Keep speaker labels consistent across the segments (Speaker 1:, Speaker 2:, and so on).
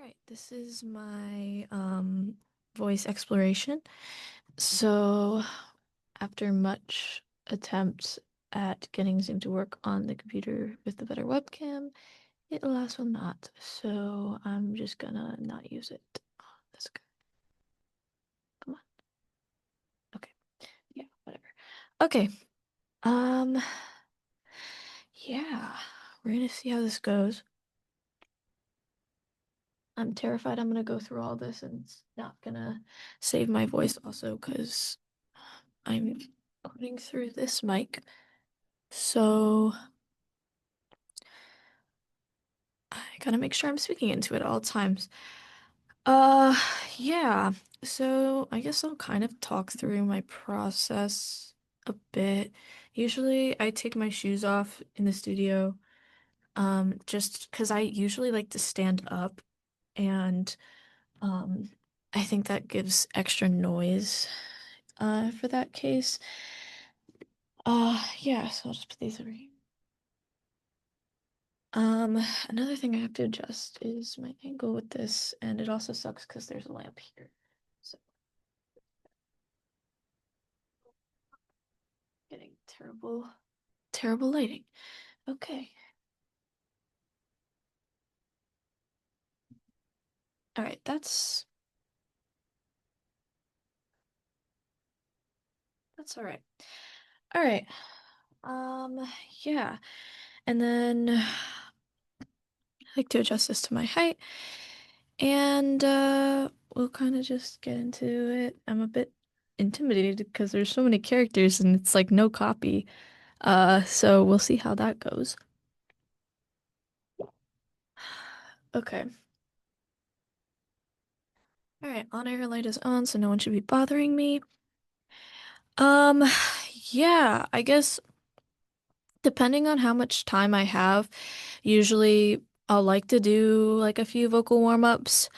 Speaker 1: right, this is my voice exploration. So, after much attempts at getting Zoom to work on the computer with the better webcam, it alas will not. So, I'm just gonna not use it on this guy. Come on. Okay. Yeah, whatever. Okay. Um, yeah, we're gonna see how this goes. I'm terrified I'm gonna go through all this and it's not gonna save my voice also because I'm putting through this mic. So I gotta make sure I'm speaking into it at all times. Uh, yeah. So I guess I'll kind of talk through my process a bit. Usually I take my shoes off in the studio, just because I usually like to stand up and um I think that gives extra noise for that case. Yeah, so I'll just put these over here. Another thing I have to adjust is my angle with this, and it also sucks because there's a lamp here. So getting terrible, terrible lighting. Okay. All right, that's all right. All right. Yeah. And then I like to adjust this to my height. And we'll kind of just get into it. I'm a bit intimidated because there's so many characters and it's like no copy. So we'll see how that goes. Okay. All right, on air light is on, so no one should be bothering me. Um, yeah, I guess depending on how much time I have, usually I'll like to do like a few vocal warm-ups.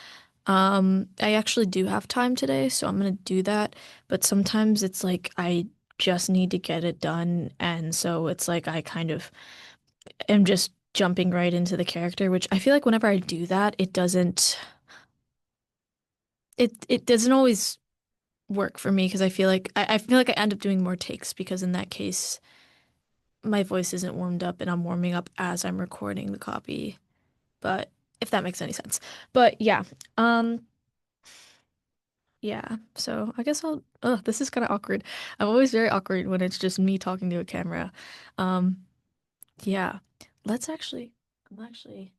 Speaker 1: I actually do have time today, so I'm gonna do that. But sometimes it's like I just need to get it done, and so it's like I kind of am just jumping right into the character, which I feel like whenever I do that, it doesn't always work for me because I feel like I end up doing more takes because in that case my voice isn't warmed up and I'm warming up as I'm recording the copy. But if that makes any sense. But yeah. Um yeah. So I guess this is kind of awkward. I'm always very awkward when it's just me talking to a camera. Um yeah. Let's actually I'm actually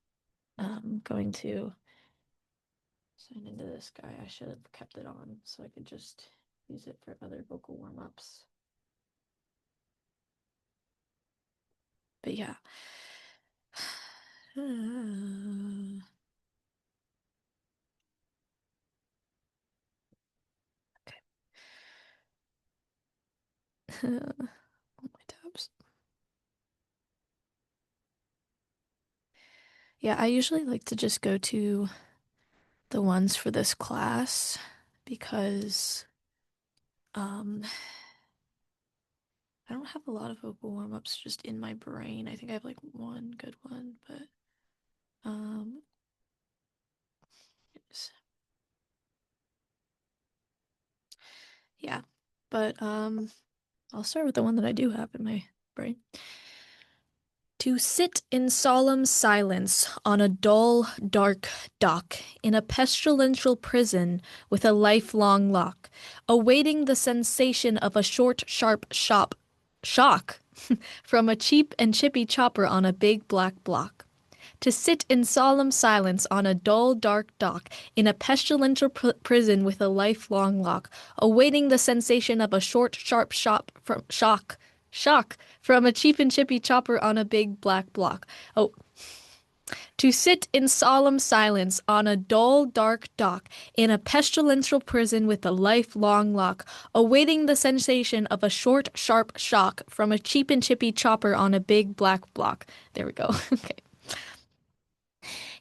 Speaker 1: going to sign into this guy. I should have kept it on so I could just use it for other vocal warm-ups. But yeah. All my tabs. Yeah, I usually like to just go to the ones for this class because um I don't have a lot of vocal warm-ups just in my brain. I think I have like one good one, but um it's- yeah. But I'll start with the one that I do have in my brain. To sit in solemn silence on a dull, dark dock in a pestilential prison with a lifelong lock, awaiting the sensation of a short, sharp shock from a cheap and chippy chopper on a big black block. To sit in solemn silence on a dull, dark dock in a pestilential prison with a lifelong lock, awaiting the sensation of a short, sharp shock from a cheap and chippy chopper on a big black block. Oh, to sit in solemn silence on a dull, dark dock in a pestilential prison with a lifelong lock, awaiting the sensation of a short, sharp shock from a cheap and chippy chopper on a big black block. There we go. Okay.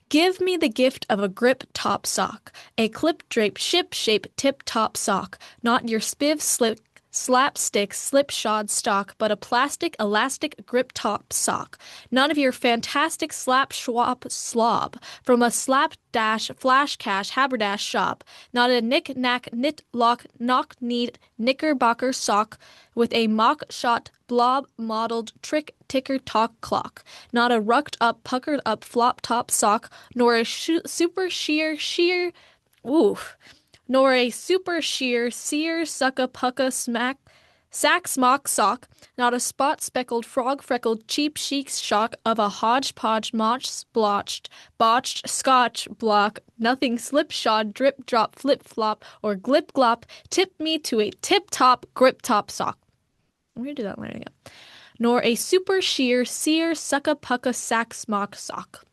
Speaker 1: Give me the gift of a grip top sock, a clip drape ship shape tip top sock, not your spiv slick slapstick, slipshod stock, but a plastic, elastic grip top sock. None of your fantastic slap schwap slob from a slap dash flash cash haberdash shop. Not a knick knack knit lock knock kneed knickerbocker sock with a mock shot blob modeled trick ticker tock clock. Not a rucked up puckered up flop top sock, nor a super sheer oof nor a super sheer sear sucka pucka smack sack smock sock, not a spot speckled frog freckled cheap chic shock of a hodgepodge motch splotched botched scotch block, nothing slipshod drip drop flip flop or glip glop tip me to a tip top grip top sock. I'm gonna do that line again. Nor a super sheer sear sucka pucka sack smock sock.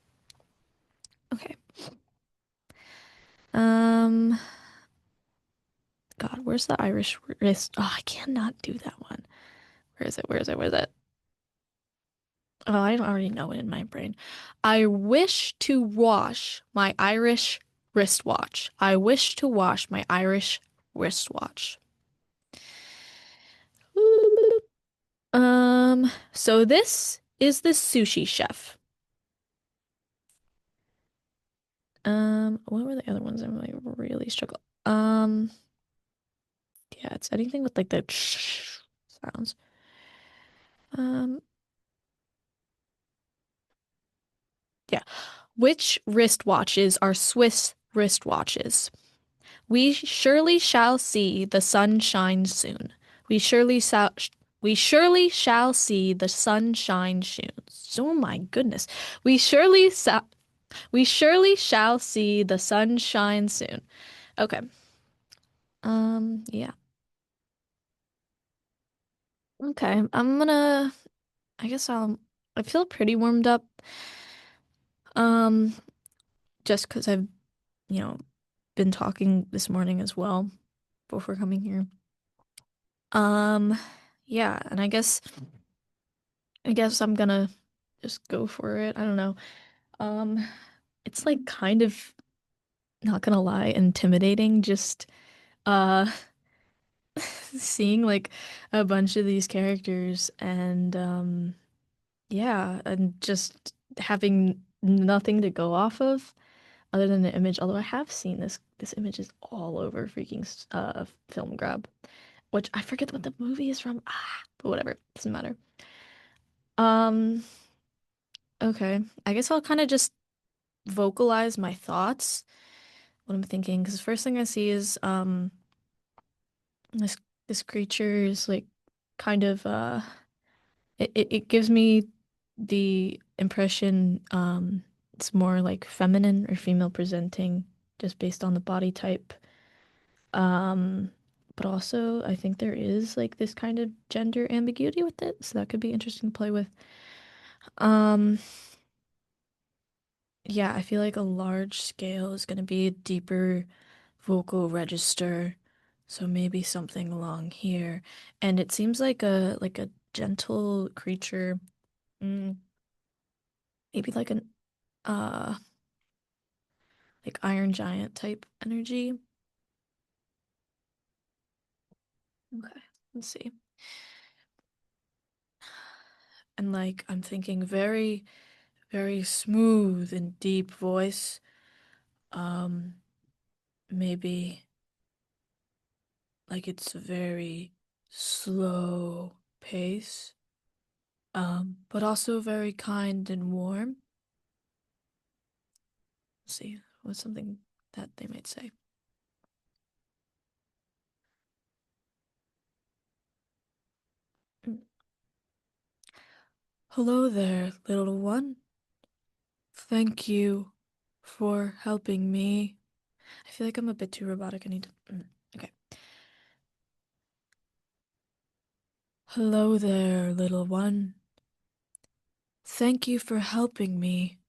Speaker 1: Okay. Um God, where's the Irish wrist? Oh, I cannot do that one. Where is it? Where is it? Where is it? Oh, I already know it in my brain. I wish to wash my Irish wristwatch. I wish to wash my Irish wristwatch. So this is the sushi chef. What were the other ones? I'm like really struggle. Yeah, it's anything with like the sounds. Um, yeah. Which wristwatches are Swiss wristwatches? We surely shall see the sun shine soon. We surely shall. We surely shall see the sun shine soon. Oh my goodness. We surely sa we surely shall see the sun shine soon. Okay. Yeah. Okay. I guess I feel pretty warmed up. Um, just 'cause I've, you know, been talking this morning as well before coming here. Um, yeah, and I guess I'm gonna just go for it. I don't know. Um, it's like kind of not gonna lie, intimidating just uh seeing like a bunch of these characters and yeah, and just having nothing to go off of other than the image. Although I have seen this image is all over freaking film grab, which I forget what the movie is from. But whatever, doesn't matter. Um, okay. I guess I'll kind of just vocalize my thoughts, what I'm thinking, because the first thing I see is this this creature is like kind of it gives me the impression it's more like feminine or female presenting just based on the body type. Um but also I think there is like this kind of gender ambiguity with it, so that could be interesting to play with. Um yeah, I feel like a large scale is going to be a deeper vocal register. So maybe something along here. And it seems like a gentle creature. Mm, maybe like an uh like Iron Giant type energy. Okay, let's see. And like I'm thinking very, very smooth and deep voice. Um, maybe like it's a very slow pace. But also very kind and warm. Let's see, what's something that they might say? Mm. Hello there, little one. Thank you for helping me. I feel like I'm a bit too robotic. I need to. Okay. Hello there, little one. Thank you for helping me.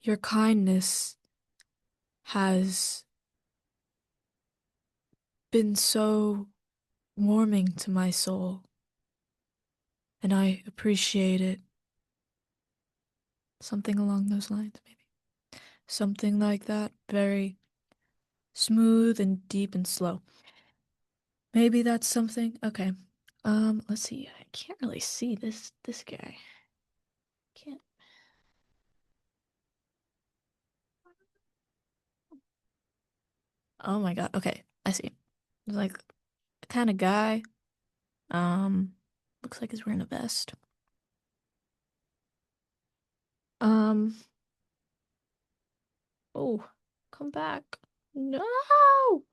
Speaker 1: Your kindness has been so warming to my soul, and I appreciate it. Something along those lines, maybe. Something like that. Very smooth and deep and slow. Maybe that's something. Okay. Let's see. I can't really see this guy. Can't. Oh my God. Okay. I see. He's like the kind of guy. Um, looks like he's wearing a vest. Um, oh, come back. No!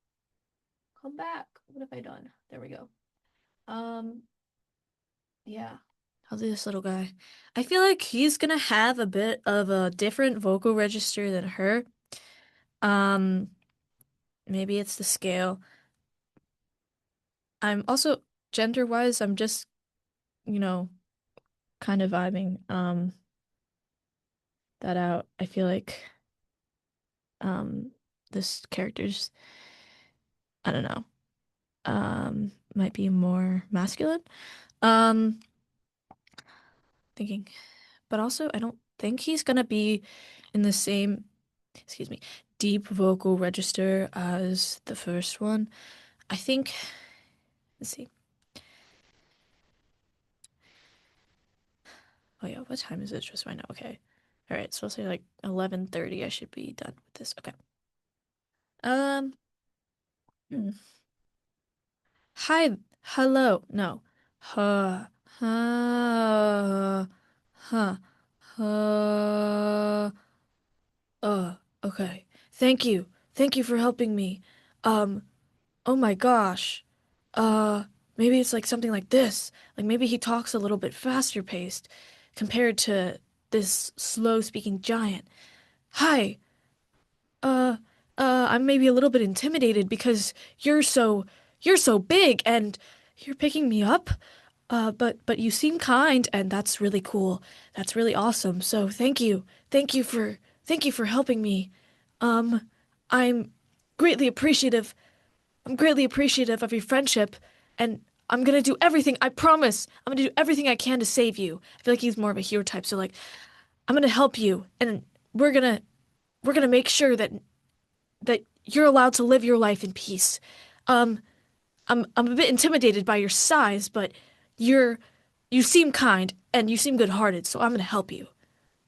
Speaker 1: Come back. What have I done? There we go. Um, yeah. How's this little guy? I feel like he's gonna have a bit of a different vocal register than her. Um, maybe it's the scale. I'm also gender-wise, I'm just, you know, kind of vibing that out. I feel like um this character's, I don't know, might be more masculine. Um thinking, but also I don't think he's gonna be in the same, excuse me, deep vocal register as the first one. I think, let's see. Oh yeah, what time is it just right now? Okay. All right, so I'll say like 11:30 I should be done with this. Okay. Um, hmm. Hi, hello. No. Huh. Huh. Huh. Huh. Okay. Thank you. Thank you for helping me. Um, oh my gosh. Uh, maybe it's like something like this. Like maybe he talks a little bit faster paced compared to this slow speaking giant. Hi. Uh, I'm maybe a little bit intimidated because you're so big and you're picking me up. But you seem kind and that's really cool. That's really awesome. So thank you. Thank you for helping me. Um, I'm greatly appreciative. I'm greatly appreciative of your friendship and I'm gonna do everything, I promise. I'm gonna do everything I can to save you. I feel like he's more of a hero type, so like I'm gonna help you and we're gonna make sure that you're allowed to live your life in peace. Um, I'm a bit intimidated by your size, but you're you seem kind and you seem good-hearted, so I'm gonna help you.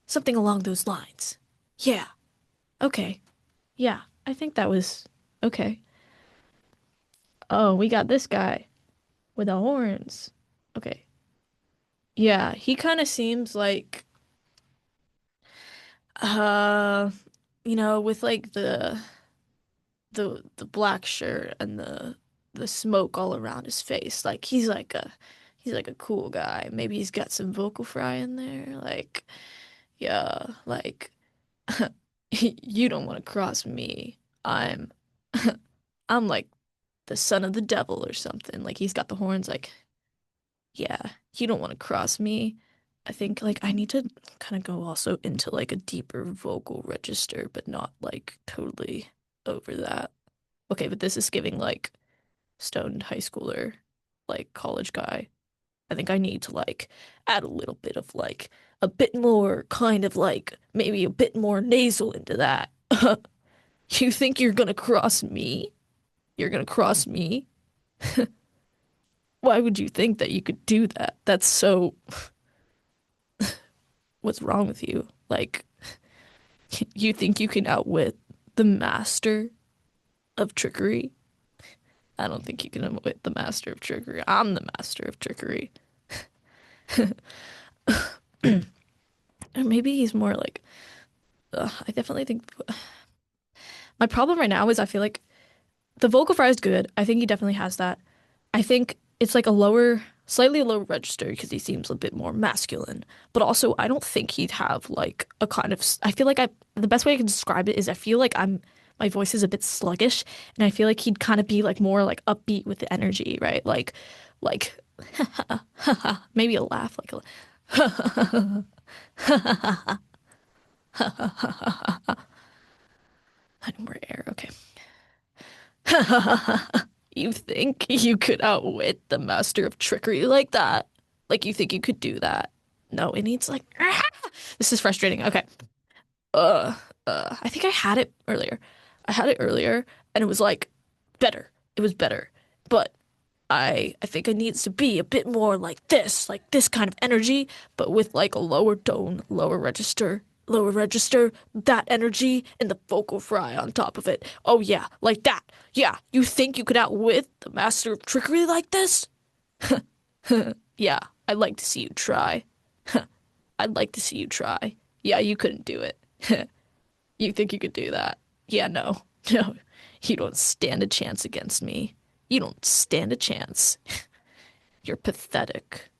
Speaker 1: Something along those lines. Yeah. Okay. Yeah. I think that was okay. Oh, we got this guy with the horns. Okay. Yeah, he kind of seems like uh with like the black shirt and the smoke all around his face. Like he's like a cool guy. Maybe he's got some vocal fry in there. Like, yeah, like you don't want to cross me. I'm I'm like the son of the devil or something. Like he's got the horns like, yeah, you don't want to cross me. I think like I need to kind of go also into like a deeper vocal register, but not like totally over that. Okay, but this is giving like stoned high schooler, like college guy. I think I need to like add a little bit of like a bit more kind of like maybe a bit more nasal into that. You think you're gonna cross me? You're gonna cross me? Why would you think that you could do that? That's so, what's wrong with you? Like, you think you can outwit the master of trickery? I don't think you can outwit the master of trickery. I'm the master of trickery. Or maybe he's more like, I definitely think my problem right now is I feel like the vocal fry is good. I think he definitely has that. I think it's like a lower, slightly lower register because he seems a bit more masculine. But also, I don't think he'd have like a kind of. I feel like the best way I can describe it is I feel like my voice is a bit sluggish, and I feel like he'd kind of be like more like upbeat with the energy, right? Like, maybe a laugh, like a. I don't wear air. Okay. You think you could outwit the master of trickery like that? Like you think you could do that? No, it needs like this is frustrating. Okay. Uh I think I had it earlier. I had it earlier and it was like better. It was better. But I think it needs to be a bit more like this kind of energy, but with like a lower tone, lower register, that energy, and the vocal fry on top of it. Oh yeah, like that. Yeah, you think you could outwit the master of trickery like this? Yeah, I'd like to see you try. I'd like to see you try. Yeah, you couldn't do it. You think you could do that? Yeah, no. No. You don't stand a chance against me. You don't stand a chance. You're pathetic.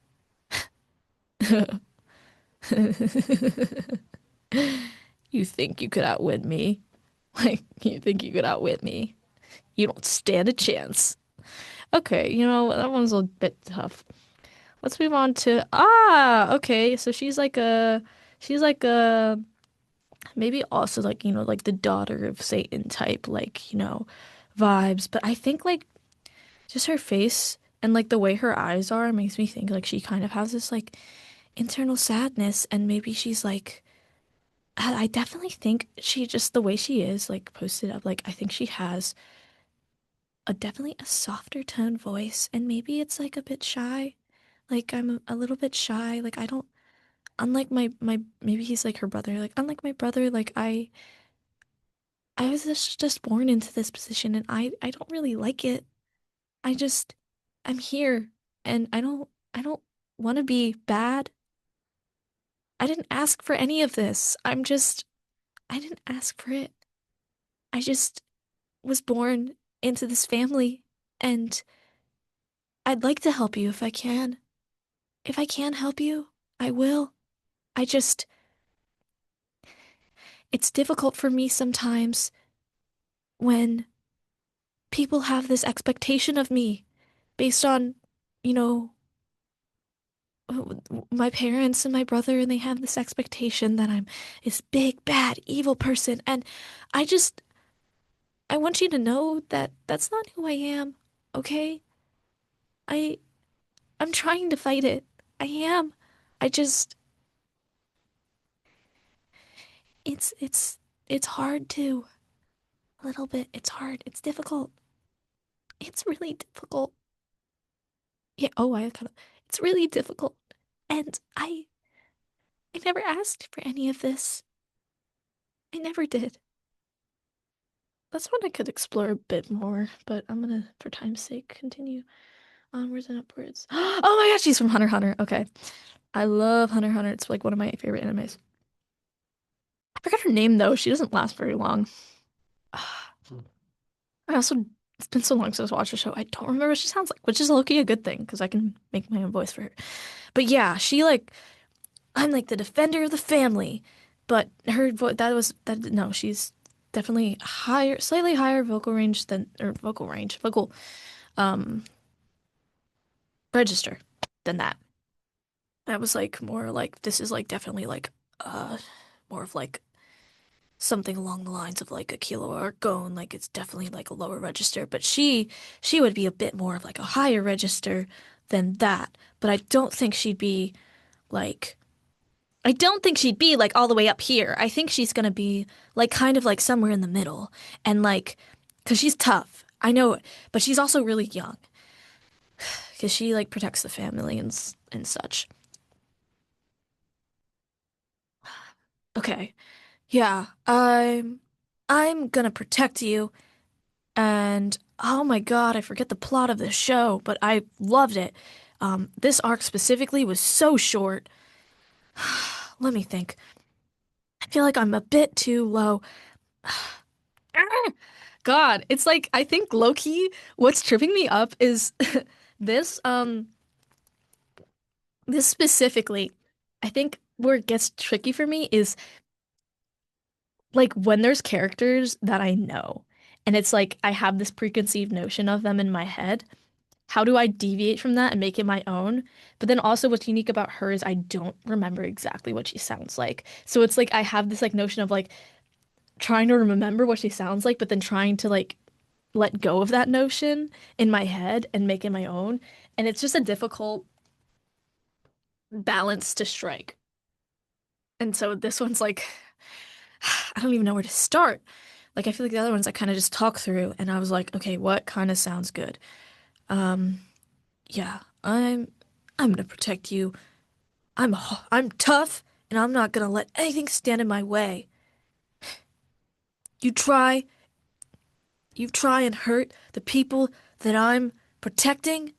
Speaker 1: You think you could outwit me? Like, you think you could outwit me? You don't stand a chance. Okay, that one's a bit tough. Let's move on to okay. So she's like a maybe also like, like the daughter of Satan type, like, vibes. But I think like just her face and like the way her eyes are makes me think like she kind of has this like internal sadness, and maybe she's like I definitely think she just the way she is like posted up, like I think she has a definitely a softer tone voice, and maybe it's like a bit shy. Like I'm a little bit shy. Like I don't unlike my maybe he's like her brother. Like unlike my brother, like I was just born into this position, and I don't really like it. I just I'm here, and I don't want to be bad. I didn't ask for any of this. I didn't ask for it. I just was born into this family, and I'd like to help you if I can. If I can help you, I will. I just it's difficult for me sometimes when people have this expectation of me based on, you know, my parents and my brother, and they have this expectation that I'm this big, bad, evil person. And I just, I want you to know that that's not who I am, okay? I, I'm trying to fight it. I am. I just, it's, it's, it's hard to, a little bit. It's hard. It's difficult. It's really difficult. Yeah, oh, I kind of, it's really difficult. And I never asked for any of this. I never did. That's one I could explore a bit more, but I'm gonna, for time's sake, continue onwards and upwards. Oh my gosh, she's from Hunter x Hunter. Okay. I love Hunter x Hunter. It's like one of my favorite animes. I forgot her name though. She doesn't last very long. I also, it's been so long since I watched the show. I don't remember what she sounds like, which is low-key a good thing because I can make my own voice for her. But yeah, she like, I'm like the defender of the family. But her voice, that was, that, no, she's definitely higher, slightly higher vocal range than, or vocal um, register than that. That was like more like this is like definitely like more of like something along the lines of like a kilo or gone, like it's definitely like a lower register, but she would be a bit more of like a higher register than that. But I don't think she'd be like I don't think she'd be like all the way up here. I think she's gonna be like kind of like somewhere in the middle, and like because she's tough. I know it, but she's also really young because she like protects the family and such. Okay. Yeah, I'm gonna protect you. And oh my God, I forget the plot of the show, but I loved it. This arc specifically was so short. Let me think. I feel like I'm a bit too low. God, it's like I think low-key, what's tripping me up is this this specifically. I think where it gets tricky for me is like when there's characters that I know, and it's like I have this preconceived notion of them in my head. How do I deviate from that and make it my own? But then also what's unique about her is I don't remember exactly what she sounds like. So it's like I have this like notion of like trying to remember what she sounds like, but then trying to like let go of that notion in my head and make it my own. And it's just a difficult balance to strike. And so this one's like I don't even know where to start. Like I feel like the other ones I kind of just talk through, and I was like, okay, what kind of sounds good? Yeah, I'm gonna protect you. I'm tough, and I'm not gonna let anything stand in my way. You try, you try and hurt the people that I'm protecting.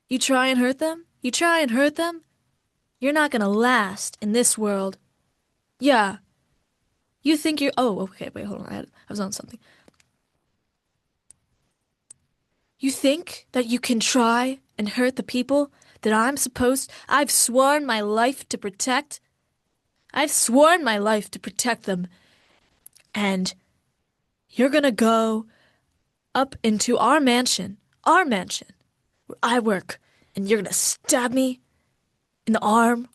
Speaker 1: You try and hurt them. You try and hurt them. You're not gonna last in this world. Yeah, you think you're. Oh, okay. Wait, hold on. I was on something. You think that you can try and hurt the people that I've sworn my life to protect? I've sworn my life to protect them, and you're gonna go up into our mansion, where I work, and you're gonna stab me in the arm.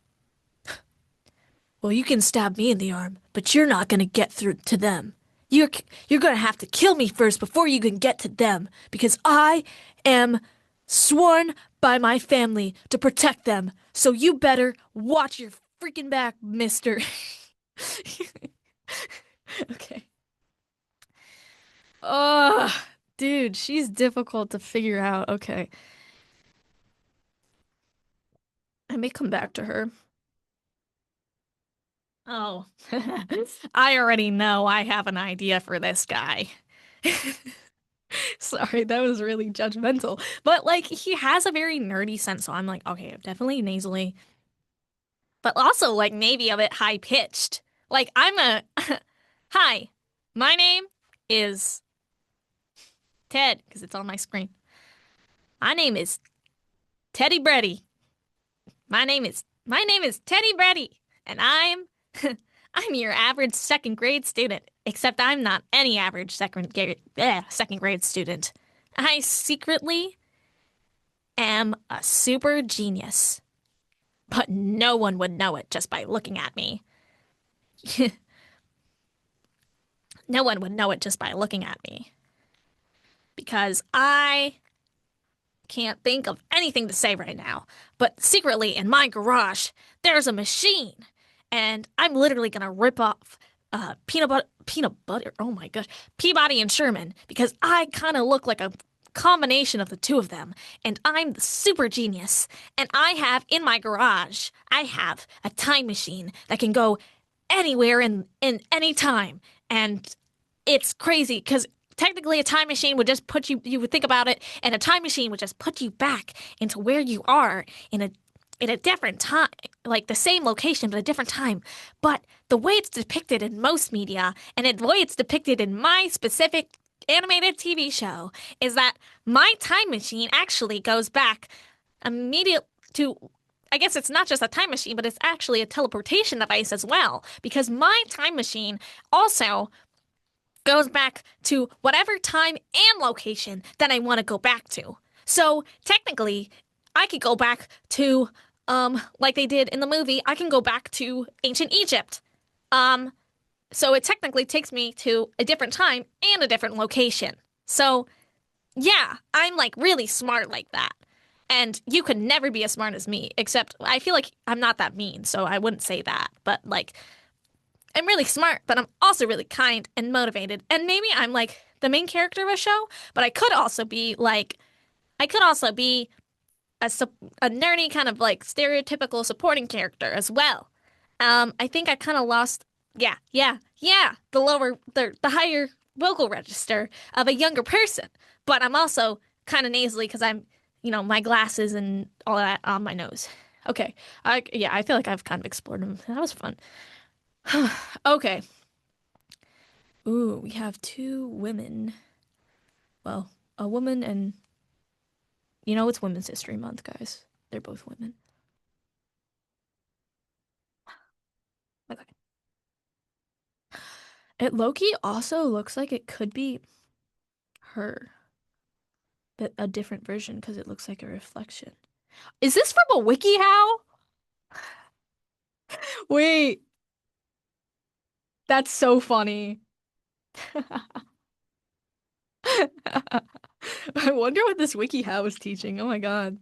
Speaker 1: Well, you can stab me in the arm, but you're not gonna get through to them. You're you're gonna have to kill me first before you can get to them, because I am sworn by my family to protect them. So you better watch your freaking back, mister. Okay. Ugh, dude, she's difficult to figure out. Okay. I may come back to her. Oh, I already know I have an idea for this guy. Sorry, that was really judgmental. But like he has a very nerdy sense, so I'm like, okay, definitely nasally, but also like maybe a bit high pitched. Like I'm a hi, my name is Ted, because it's on my screen. My name is Teddy Brady. My name is Teddy Brady, and I'm your average second grade student, except I'm not any average second grade student. I secretly am a super genius, but no one would know it just by looking at me. No one would know it just by looking at me because I can't think of anything to say right now. But secretly in my garage, there's a machine, and I'm literally gonna rip off peanut butter. Oh my gosh, Peabody and Sherman because I kind of look like a combination of the two of them, and I'm the super genius. And I have in my garage, I have a time machine that can go anywhere in any time, and it's crazy because technically a time machine would just put you would think about it, and a time machine would just put you back into where you are in a different time, like the same location but a different time. But the way it's depicted in most media and the way it's depicted in my specific animated TV show is that my time machine actually goes back immediate to, I guess it's not just a time machine, but it's actually a teleportation device as well, because my time machine also goes back to whatever time and location that I want to go back to. So technically, I could go back to, like they did in the movie, I can go back to ancient Egypt. Um, so it technically takes me to a different time and a different location. So yeah, I'm like really smart like that. And you could never be as smart as me, except I feel like I'm not that mean, so I wouldn't say that. But like I'm really smart, but I'm also really kind and motivated. And maybe I'm like the main character of a show, but I could also be a nerdy kind of like stereotypical supporting character as well. I think I kind of lost, yeah, the higher vocal register of a younger person, but I'm also kind of nasally because my glasses and all that on my nose. Okay, I feel like I've kind of explored them. That was fun. Okay. Ooh, we have two women. Well, a woman and it's Women's History Month, guys. They're both women. Okay. It Loki also looks like it could be her, but a different version because it looks like a reflection. Is this from a WikiHow? Wait, that's so funny. I wonder what this WikiHow is teaching. Oh my God.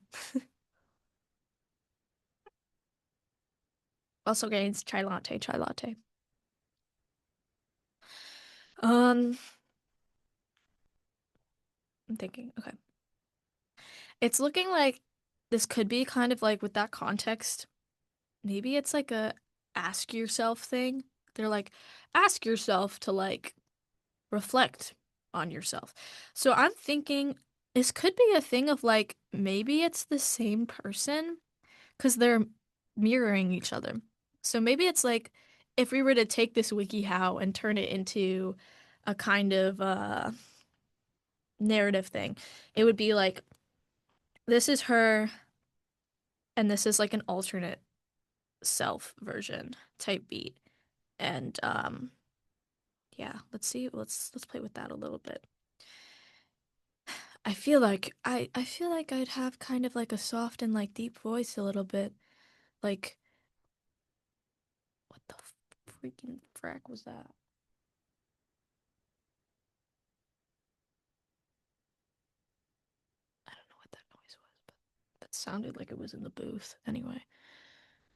Speaker 1: Also, guys, chai latte, chai latte. Um, I'm thinking, okay. It's looking like this could be kind of like with that context. Maybe it's like a ask yourself thing. They're like, ask yourself to like reflect on yourself. So I'm thinking this could be a thing of like maybe it's the same person because they're mirroring each other. So maybe it's like if we were to take this WikiHow and turn it into a kind of narrative thing, it would be like this is her and this is like an alternate self version type beat. And yeah, let's see. Let's play with that a little bit. I feel like I'd have kind of like a soft and like deep voice a little bit. Like what the freaking frack was that? I don't know what that noise was, but that sounded like it was in the booth. Anyway.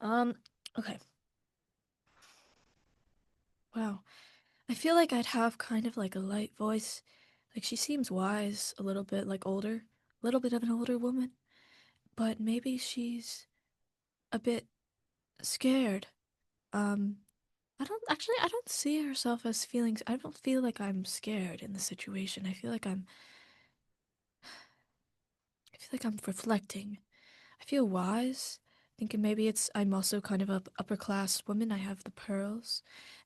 Speaker 1: Um okay. Wow. I feel like I'd have kind of like a light voice. Like she seems wise, a little bit like older, a little bit of an older woman, but maybe she's a bit scared. Um I don't see herself as feeling, I don't feel like I'm scared in the situation. I feel like I'm reflecting. I feel wise, thinking maybe it's, I'm also kind of a upper class woman. I have the pearls,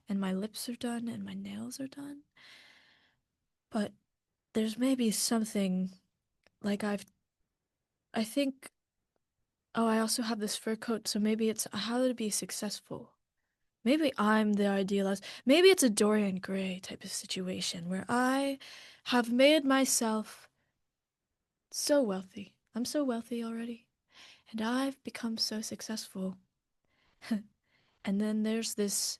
Speaker 1: and my lips are done, and my nails are done. But there's maybe something like I think, oh, I also have this fur coat, so maybe it's how to be successful. Maybe I'm the idealized. Maybe it's a Dorian Gray type of situation where I have made myself so wealthy. I'm so wealthy already, and I've become so successful. And then there's this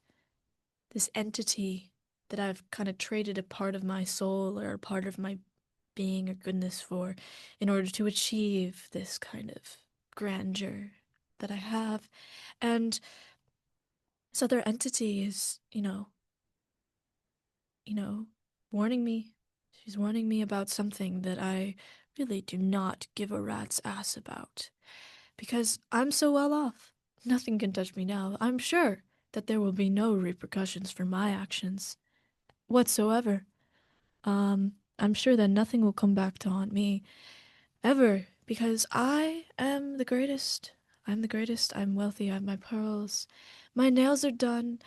Speaker 1: entity that I've kind of traded a part of my soul or a part of my being or goodness for in order to achieve this kind of grandeur that I have. And this other entity is, you know, warning me. She's warning me about something that I really do not give a rat's ass about. Because I'm so well off. Nothing can touch me now. I'm sure that there will be no repercussions for my actions whatsoever. I'm sure that nothing will come back to haunt me ever because I am the greatest. I'm the greatest. I'm wealthy. I have my pearls. My nails are done.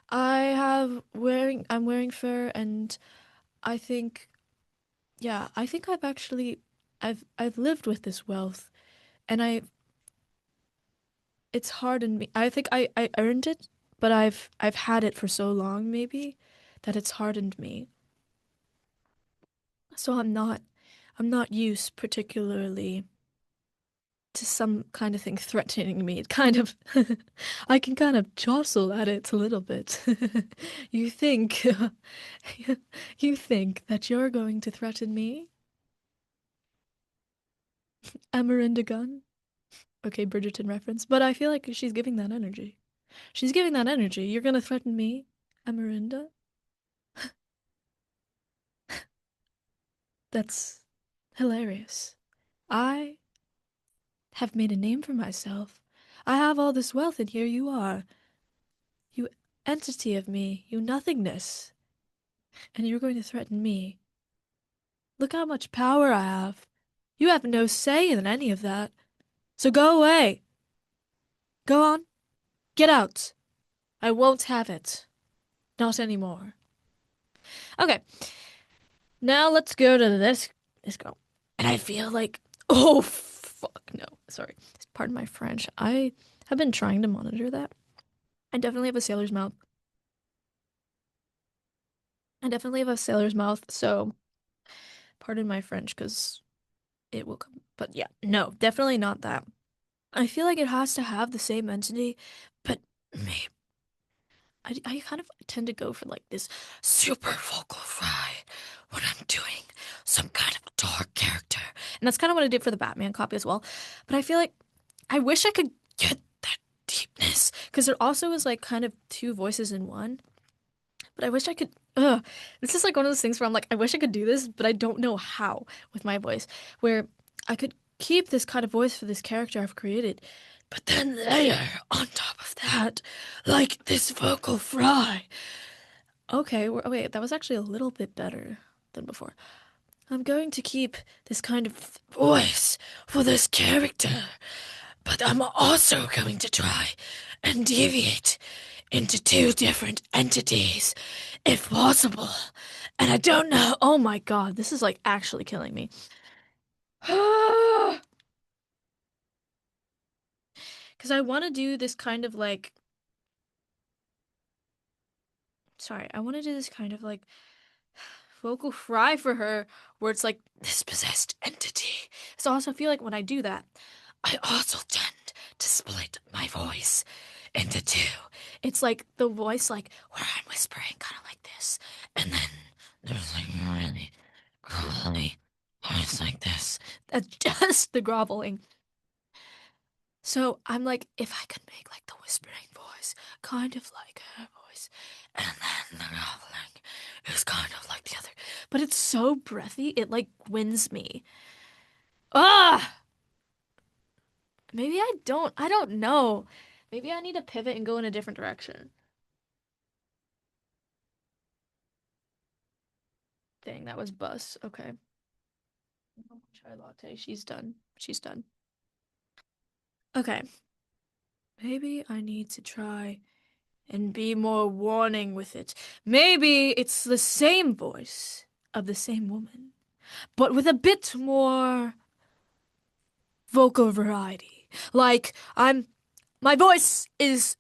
Speaker 1: I'm wearing fur and I think I think I've lived with this wealth and it's hardened me. I think I earned it, but I've had it for so long maybe that it's hardened me. So I'm not used particularly to some kind of thing threatening me. It kind of I can kind of jostle at it a little bit. You think you think that you're going to threaten me? Amarinda Gunn? Okay, Bridgerton reference, but I feel like she's giving that energy. She's giving that energy. You're gonna threaten me, Amarinda? That's hilarious. I have made a name for myself. I have all this wealth, and here you are. You entity of me, you nothingness. And you're going to threaten me. Look how much power I have. You have no say in any of that. So go away. Go on. Get out. I won't have it. Not anymore. Okay, now let's go to this girl. And I feel like, oh fuck no. Sorry. Pardon my French. I have been trying to monitor that. I definitely have a sailor's mouth. I definitely have a sailor's mouth, so pardon my French because it will come. But yeah, no, definitely not that. I feel like it has to have the same entity, but maybe I kind of tend to go for like this super vocal fry when I'm doing some kind of dark character. And that's kind of what I did for the Batman copy as well. But I feel like I wish I could get that deepness because there also is like kind of two voices in one. But I wish I could. This is like one of those things where I'm like, I wish I could do this, but I don't know how with my voice. Where I could keep this kind of voice for this character I've created, but then layer on top of that, like this vocal fry. Okay, wait, that was actually a little bit better than before. I'm going to keep this kind of voice for this character, but I'm also going to try and deviate into two different entities, if possible. And I don't know. Oh my God, this is like actually killing me. Because I want to do this kind of like, sorry, I want to do this kind of like vocal fry for her where it's like this possessed entity. So I also feel like when I do that, I also tend to split my voice into two. It's like the voice like where I'm whispering kind of like this, and then there's like really grovelly voice like this. That's just the groveling. So I'm like, if I could make like the whispering voice kind of like her voice, and then the groveling is kind of like the other. But it's so breathy, it like wins me. Ah! Maybe I don't know. Maybe I need to pivot and go in a different direction. Dang, that was bus. Okay. Chai latte. She's done. She's done. Okay. Maybe I need to try and be more warning with it. Maybe it's the same voice of the same woman, but with a bit more vocal variety. Like, my voice is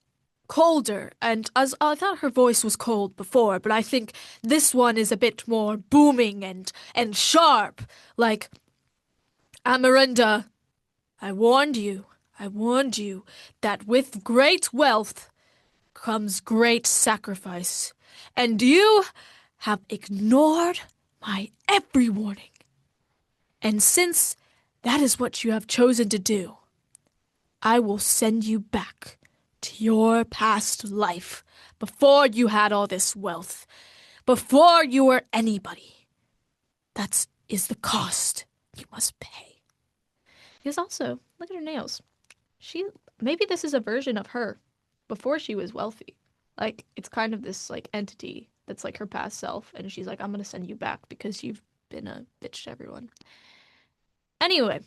Speaker 1: colder, and as I thought her voice was cold before, but I think this one is a bit more booming and sharp. Like, Amarinda, I warned you, I warned you that with great wealth comes great sacrifice, and you have ignored my every warning. And since that is what you have chosen to do, I will send you back to your past life before you had all this wealth, before you were anybody. That is the cost you must pay. Because also, look at her nails. She maybe this is a version of her before she was wealthy. Like it's kind of this like entity that's like her past self, and she's like, I'm gonna send you back because you've been a bitch to everyone. Anyway,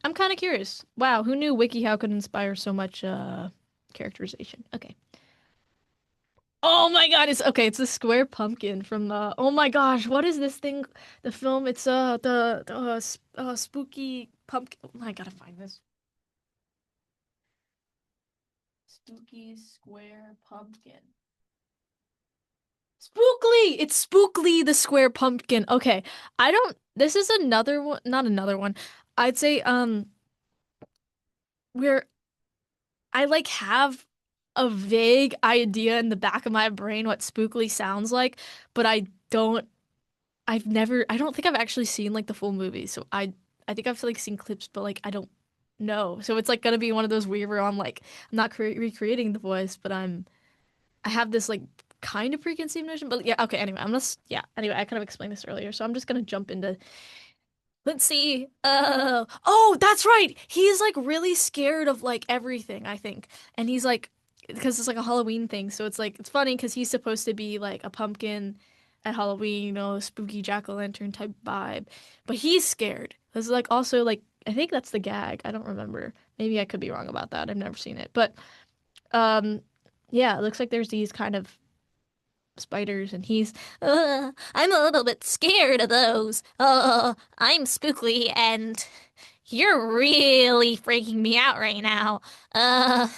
Speaker 1: I'm kind of curious. Wow, who knew WikiHow could inspire so much characterization? Okay. Oh my God, it's okay, it's the square pumpkin from the oh my gosh, what is this thing? The film, it's the spooky pumpkin. I gotta find this. Spooky square pumpkin. Spookly! It's Spookly the square pumpkin. Okay. I don't this is another one, not another one. I'd say where I like have a vague idea in the back of my brain what spookly sounds like, but don't I don't think I've actually seen like the full movie. So I think I've like seen clips, but like I don't know. So it's like gonna be one of those weird where I'm like I'm not recreating the voice, but I have this like kind of preconceived notion. But yeah, okay, anyway, yeah, anyway, I kind of explained this earlier, so I'm just gonna jump into let's see. Oh, that's right. He's like really scared of like everything, I think. And he's like, because it's like a Halloween thing. So it's like, it's funny because he's supposed to be like a pumpkin at Halloween, spooky jack-o'-lantern type vibe. But he's scared. This is like also like, I think that's the gag. I don't remember. Maybe I could be wrong about that. I've never seen it. But um, yeah, it looks like there's these kind of spiders, and I'm a little bit scared of those. I'm spookly, and you're really freaking me out right now. Wow,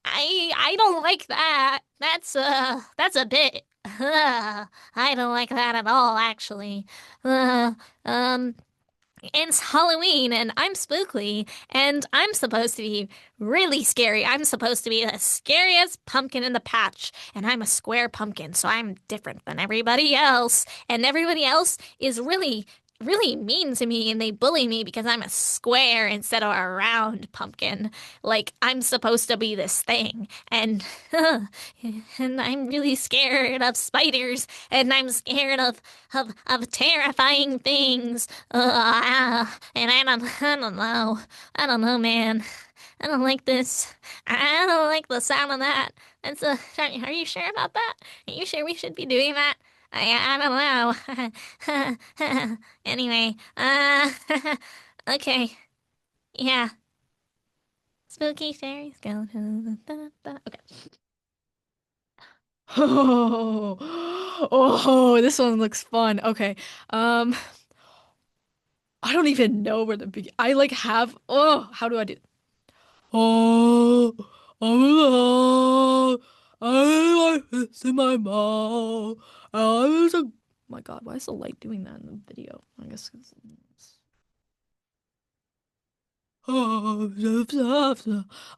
Speaker 1: I don't like that. That's a bit. I don't like that at all, actually. Uh, um, it's Halloween and I'm spookly and I'm supposed to be really scary. I'm supposed to be the scariest pumpkin in the patch and I'm a square pumpkin, so I'm different than everybody else. And everybody else is really really mean to me and they bully me because I'm a square instead of a round pumpkin. Like I'm supposed to be this thing. And and I'm really scared of spiders and I'm scared of terrifying things. And I don't know. I don't know, man. I don't like this. I don't like the sound of that. It's are you sure about that? Are you sure we should be doing that? I don't know. Anyway, okay. Yeah. Spooky fairy skeletons. Okay. Oh, oh, this one looks fun. Okay. Um, I don't even know where to begin. I like have, oh, how do I do? Oh, oh, I like this in my mouth. I was a, my God, why is the light doing that in the video? I guess I feel like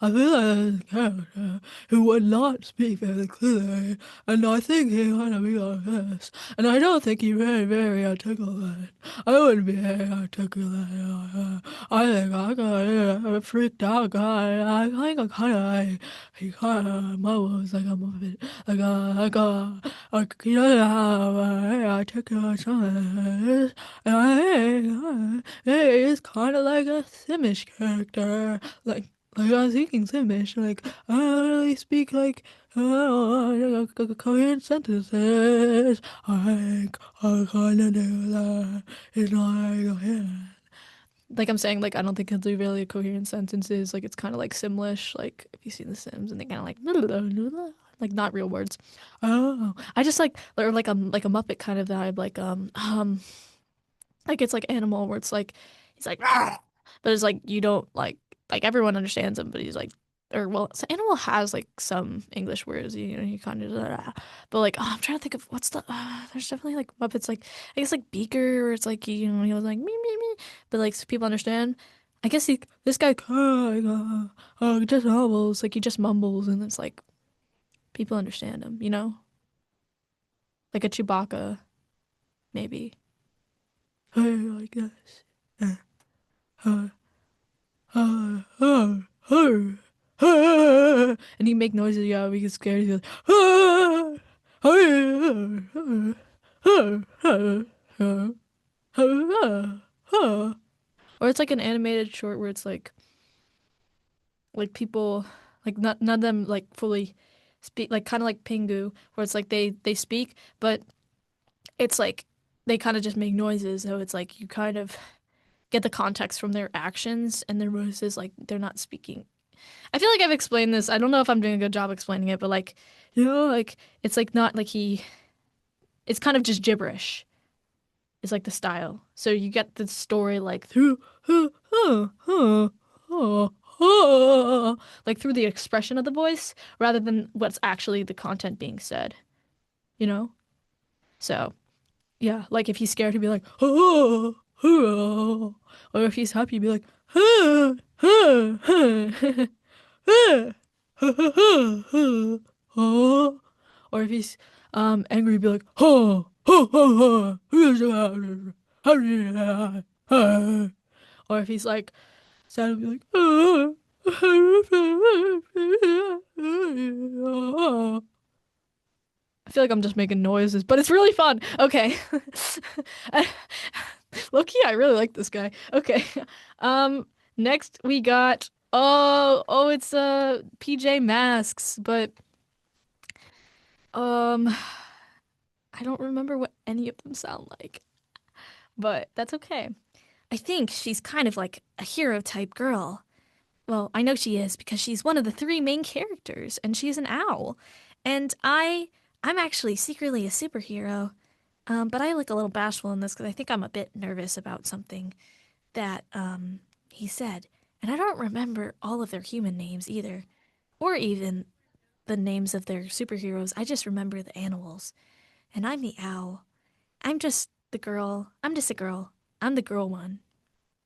Speaker 1: a character who would not speak very clearly, and I think he ought to be like this. And I don't think he's very articulate. I wouldn't be very articulate. I think I got a freaked out guy. I think I kind of like, he kind of mumbles like a muppet, like he doesn't have a very articulate something. And I think it's kind of like a Simish character, like I was thinking Simish, like I don't really speak like coherent sentences. I kind of do that. It's like yeah. Like I'm saying, like I don't think he'll do really coherent sentences. Like it's kind of like Simlish. Like if you see The Sims, and they kind of like not real words. Oh, I just or like a Muppet kind of vibe. Like it's like Animal, where it's like he's like, "Rah!" But it's like you don't like everyone understands him, but he's like, or well, so Animal has like some English words, you know, he kind of, but like I'm trying to think of what's the. There's definitely like Muppets, like I guess like Beaker, where it's like you know he was like me me me, but like so people understand. I guess this guy just mumbles, like he just mumbles, and it's like people understand him, you know, like a Chewbacca maybe. Hey, like this. Uh, and he make noises, yeah, we get scared. He goes, or it's like an animated short where it's like people like not none of them like fully speak, like kind of like Pingu, where it's like they speak, but it's like they kind of just make noises, so it's like you kind of get the context from their actions and their voices, like they're not speaking. I feel like I've explained this. I don't know if I'm doing a good job explaining it, but like, you know, like it's like not like it's kind of just gibberish. It's like the style. So you get the story like through, like through the expression of the voice rather than what's actually the content being said, you know? So, yeah, like if he's scared, he'd be like, or if he's happy, he'd be like, or if he's angry, he'd be like, or if he's like sad, he'd be like, I feel like I'm just making noises, but it's really fun. Okay. Low-key, I really like this guy. Okay. Next we got it's PJ Masks, but um I don't remember what any of them sound like. But that's okay. I think she's kind of like a hero type girl. Well, I know she is because she's one of the three main characters and she's an owl. And I'm actually secretly a superhero. But I look a little bashful in this because I think I'm a bit nervous about something that he said. And I don't remember all of their human names either, or even the names of their superheroes. I just remember the animals. And I'm the owl. I'm just the girl. I'm just a girl. I'm the girl one.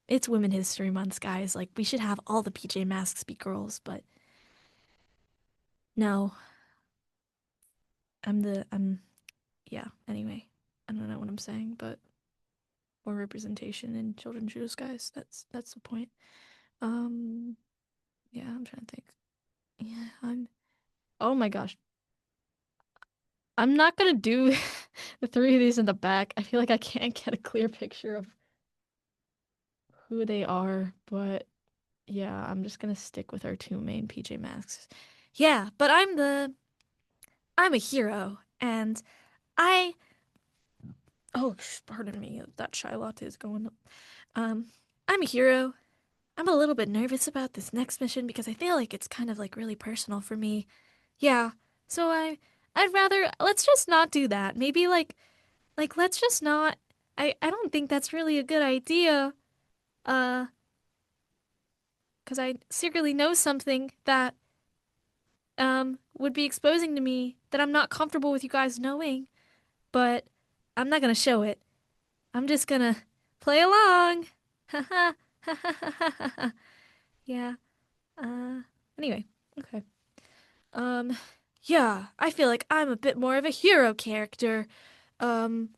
Speaker 1: It's Women History Month, guys. Like, we should have all the PJ Masks be girls, but no. I'm, yeah, anyway. I don't know what I'm saying, but more representation in children's shows, guys. That's the point. Um, yeah, I'm trying to think. Yeah, I'm. Oh my gosh, I'm not gonna do the three of these in the back. I feel like I can't get a clear picture of who they are, but yeah, I'm just gonna stick with our two main PJ Masks. Yeah, but I'm a hero, and I oh, pardon me, that chai latte is going up. Um, I'm a hero. I'm a little bit nervous about this next mission because I feel like it's kind of like really personal for me. Yeah, so I'd rather let's just not do that. Maybe like let's just not. I don't think that's really a good idea. Uh, because I secretly know something that would be exposing to me that I'm not comfortable with you guys knowing, but I'm not gonna show it. I'm just gonna play along. Haha. Yeah. Uh anyway, okay. Um yeah, I feel like I'm a bit more of a hero character. Um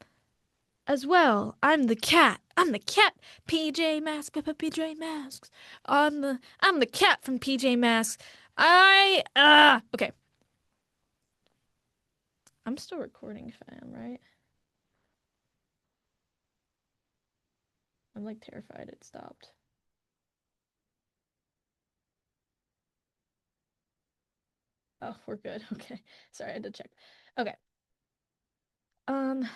Speaker 1: as well. I'm the cat. I'm the cat. PJ Masks, PJ Masks. I'm the cat from PJ Masks. Okay. I'm still recording, fam, right? I'm like terrified it stopped. Oh, we're good. Okay. Sorry, I had to check. Okay. Um,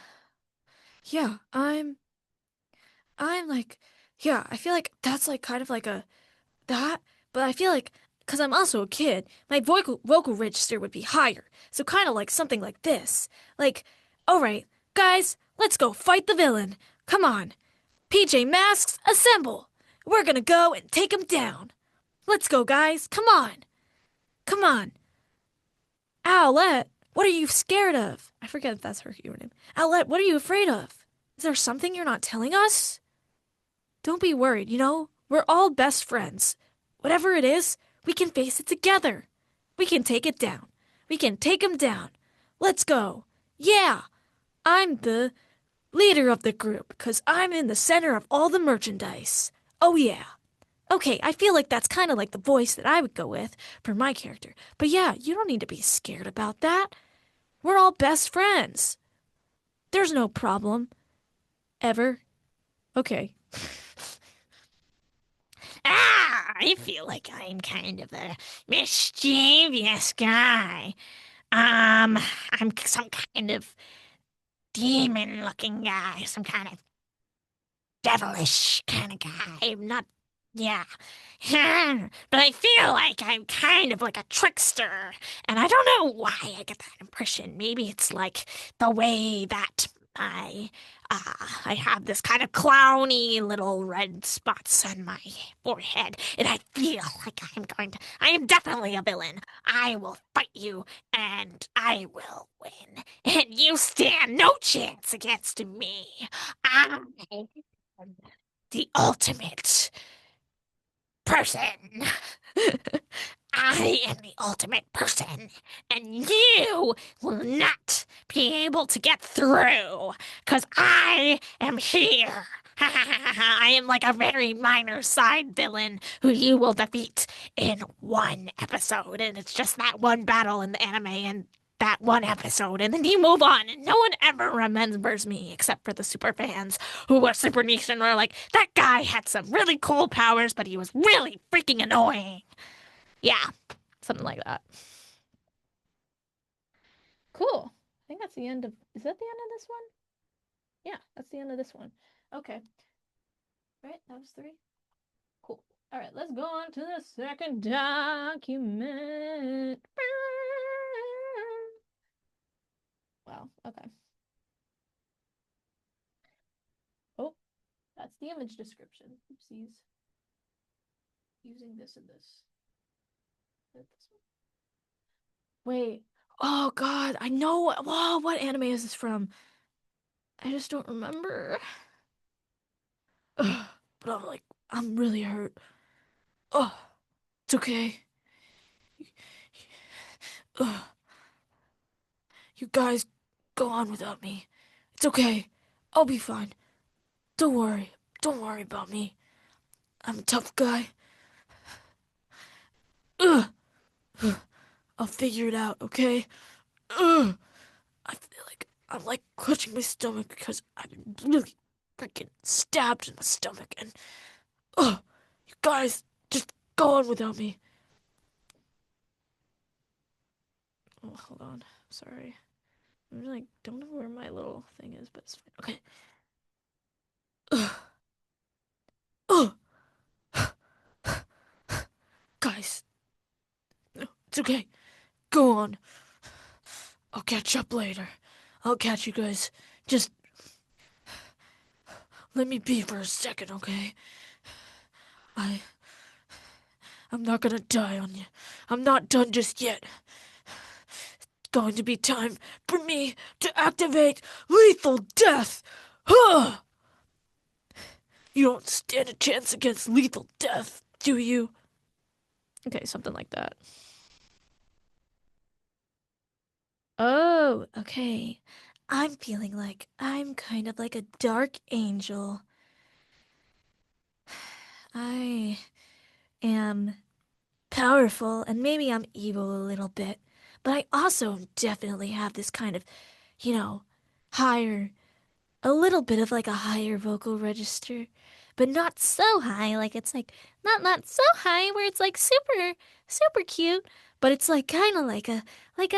Speaker 1: yeah, I'm like yeah, I feel like that's like kind of like a that, but I feel like because I'm also a kid, my vocal register would be higher. So kind of like something like this. Like, all right, guys, let's go fight the villain. Come on. PJ Masks, assemble. We're gonna go and take him down. Let's go, guys. Come on. Come on. Owlette, what are you scared of? I forget if that's her name. Owlette, what are you afraid of? Is there something you're not telling us? Don't be worried, we're all best friends. Whatever it is, we can face it together. We can take it down. We can take him down. Let's go. Yeah, I'm the leader of the group because I'm in the center of all the merchandise. Oh, yeah. Okay, I feel like that's kind of like the voice that I would go with for my character. But yeah, you don't need to be scared about that. We're all best friends. There's no problem. Ever. Okay.
Speaker 2: I feel like I'm kind of a mischievous guy. I'm some kind of demon-looking guy, some kind of devilish kind of guy. I'm not, yeah. But I feel like I'm kind of like a trickster, and I don't know why I get that impression. Maybe it's like the way that I have this kind of clowny little red spots on my forehead, and I feel like I am definitely a villain. I will fight you, and I will win, and you stand no chance against me. I the ultimate person. I am the ultimate person, and you will not be able to get through, because I am here. I am like a very minor side villain who you will defeat in one episode, and it's just that one battle in the anime, and that one episode, and then you move on, and no one ever remembers me except for the super fans who were super niche and were like, that guy had some really cool powers, but he was really freaking annoying. Yeah, something like that.
Speaker 1: Cool. I think that's the end of. Is that the end of this one? Yeah, that's the end of this one. Okay. Right? That was three? Cool. All right, let's go on to the second document. Wow. Okay. Oh, that's the image description. Oopsies. Using this and this. This one. Wait. Oh God, I know. Whoa, what anime is this from? I just don't remember. Ugh, but I'm really hurt. Oh, it's okay. Ugh, you guys go on without me. It's okay. I'll be fine. Don't worry. Don't worry about me. I'm a tough guy. Ugh. I'll figure it out, okay? Ugh. I feel like I'm like clutching my stomach because I've been really freaking stabbed in the stomach and you guys just go on without me. Oh, hold on. Sorry. I'm like don't know where my little thing is, but it's fine. Okay. Ugh. Ugh. Guys, no, it's okay. Go on. I'll catch up later. I'll catch you guys. Just let me be for a second, okay? I I'm not gonna die on you. I'm not done just yet. It's going to be time for me to activate lethal death. Huh! You don't stand a chance against lethal death, do you? Okay, something like that. Oh, okay. I'm feeling like I'm kind of like a dark angel. I am powerful and maybe I'm evil a little bit, but I also definitely have this kind of, you know, higher, a little bit of like a higher vocal register, but not so high. Like it's like not so high where it's like super cute, but it's like kind of like a like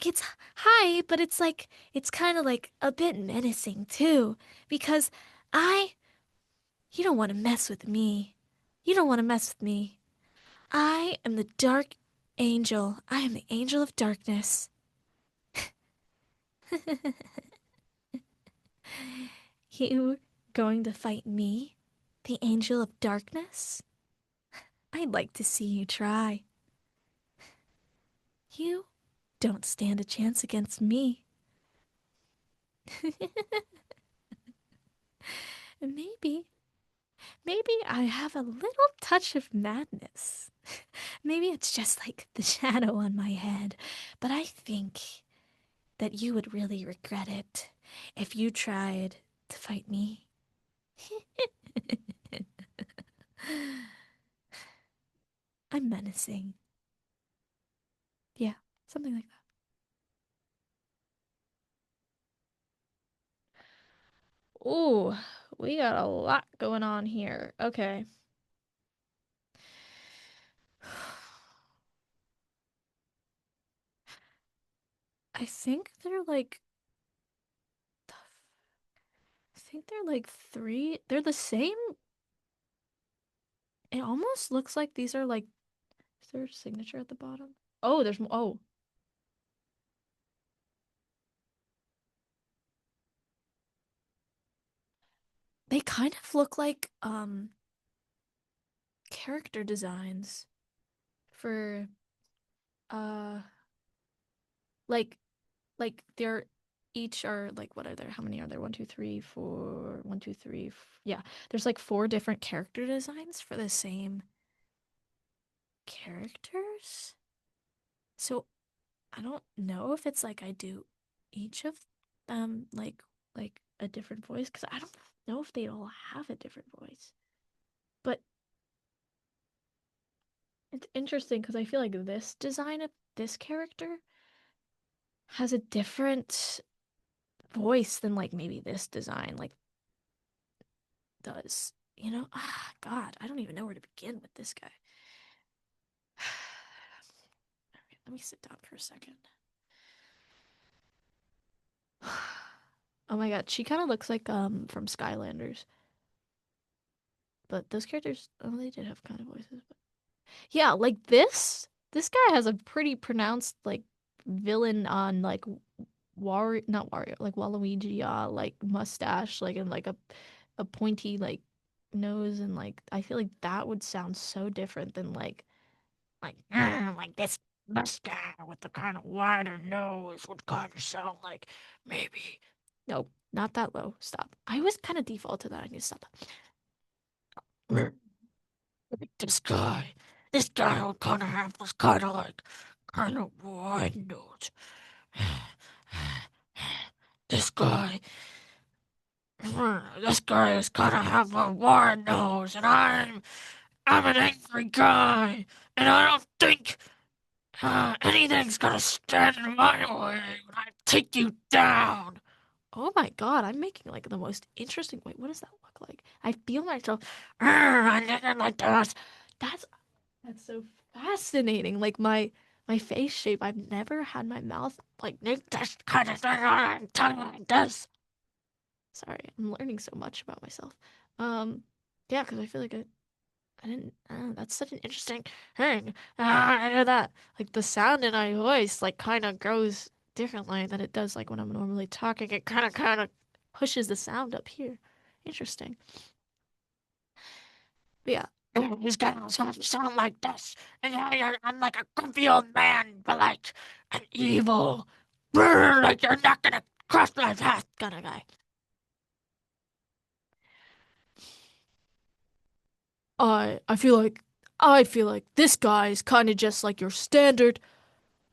Speaker 1: it's high, but it's like it's kind of like a bit menacing too because I you don't want to mess with me. You don't want to mess with me. I am the dark angel. I am the angel of darkness. You going to fight me, the angel of darkness? I'd like to see you try. You don't stand a chance against me. maybe, maybe I have a little touch of madness. Maybe it's just like the shadow on my head, but I think that you would really regret it if you tried to fight me. I'm menacing. Yeah, something like that. Ooh, we got a lot going on here. Okay. I think they're like, I think they're like three. They're the same. It almost looks like these are like, is there a signature at the bottom? Oh, there's, oh, they kind of look like, character designs for, uh, like, like they're each are like, what are there? How many are there? One, two, three, four, one, two, three. Yeah, there's like four different character designs for the same characters. So I don't know if it's like I do each of them like a different voice because I don't know if they all have a different voice. But it's interesting because I feel like this design of this character has a different voice than like maybe this design like does. You know? Ah, God, I don't even know where to begin with this guy. Okay, let me sit down for a second. Oh my God, she kind of looks like from Skylanders. But those characters, oh, they did have kind of voices. But yeah, like this guy has a pretty pronounced like villain on like Wario, not Wario, like Waluigi, like mustache, like and like a pointy like nose, and like I feel like that would sound so different than
Speaker 2: like this guy with the kind of wider nose would kind of sound like maybe.
Speaker 1: nope, not that low. Stop. I always kind of default to that. I need to stop that.
Speaker 2: Like this guy would kind of have this kind of wide nose. This guy, This guy is gonna have a war nose, and I'm an angry guy, and I don't think anything's gonna stand in my way when I take you down.
Speaker 1: Oh my God, I'm making like the most interesting. Wait, what does that look like? I feel myself.
Speaker 2: I didn't like this.
Speaker 1: That's that's so fascinating. Like my face shape. I've never had my mouth like.
Speaker 2: Make this kind of thing on tongue like this.
Speaker 1: Sorry, I'm learning so much about myself. Yeah, because I feel like I didn't. I don't know, that's such an interesting thing. I know that. Like the sound in my voice, like kind of grows differently than it does like when I'm normally talking. It kind of pushes the sound up here. Interesting. But yeah.
Speaker 2: He's gonna sound like this. And I'm like a grumpy old man, but like an evil, like you're not gonna cross my path kind of guy.
Speaker 1: I feel like this guy is kind of just like your standard,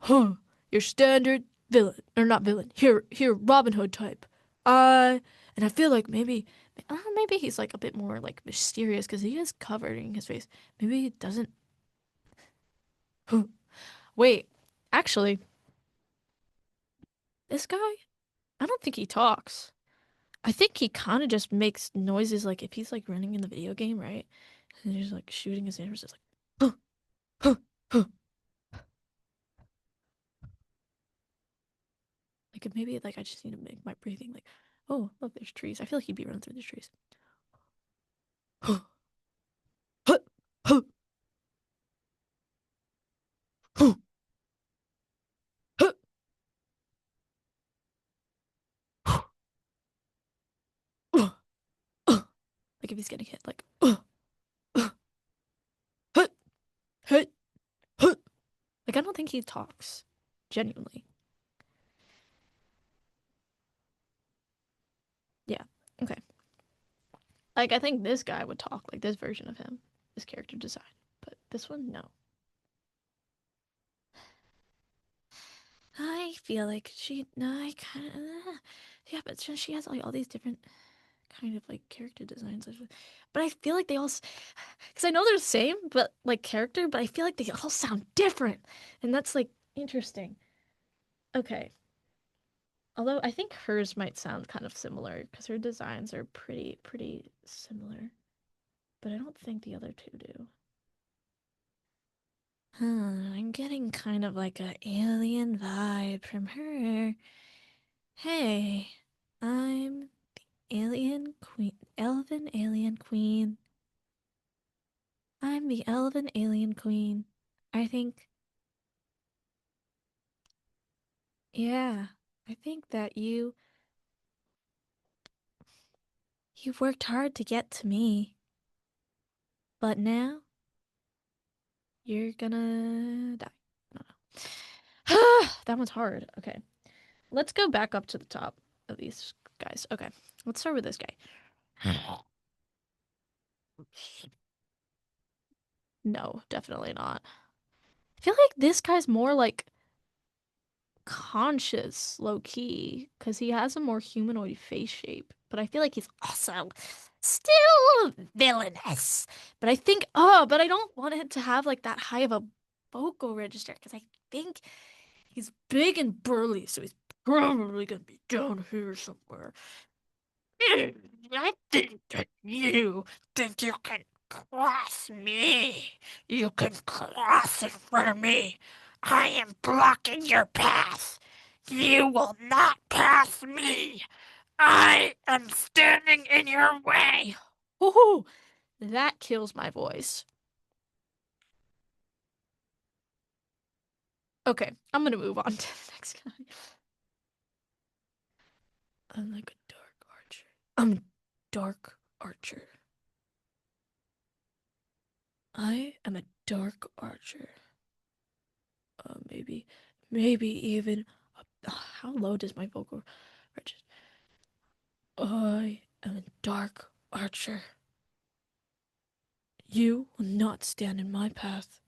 Speaker 1: huh? Your standard villain or not villain. Here, Robin Hood type. And I feel like maybe he's like a bit more like mysterious because he is covering his face. Maybe he doesn't. Huh. Wait, actually, this guy, I don't think he talks. I think he kind of just makes noises like if he's like running in the video game, right? And he's like shooting his arrows, it's like, huh, huh, huh. Like maybe like I just need to make my breathing like, oh look, there's trees. I feel like he'd be running through the trees. Huh, huh, huh, huh, huh, huh, uh. Like if he's getting hit, like, uh, huh, huh, huh. Like I don't think he talks genuinely. Yeah. Okay. Like I think this guy would talk like this version of him, this character design, but this one, no. I feel like no, I kind of, yeah, but she has like all these different kind of like character designs. But I feel like they all, because I know they're the same, but like character, but I feel like they all sound different. And that's like interesting. Okay. Although I think hers might sound kind of similar because her designs are pretty similar. But I don't think the other two do. I'm getting kind of like a alien vibe from her. Hey, I'm alien queen, elven alien queen. I'm the elven alien queen. I think, yeah, I think that you've worked hard to get to me, but now you're gonna die. I don't know. That one's hard. Okay, let's go back up to the top of these guys. Okay, let's start with this guy. No, definitely not. I feel like this guy's more like conscious, low key, because he has a more humanoid face shape. But I feel like he's also still villainous. But I think, but I don't want it to have like that high of a vocal register because I think he's big and burly, so he's probably gonna be down here somewhere.
Speaker 2: I think that you think you can cross me. You can cross in front of me. I am blocking your path. You will not pass me. I am standing in your way.
Speaker 1: Oh, that kills my voice. Okay, I'm gonna move on to the next guy. I'm like a dark archer. I'm a dark archer. I am a dark archer. Maybe even. How low does my vocal register? I am a dark archer. You will not stand in my path.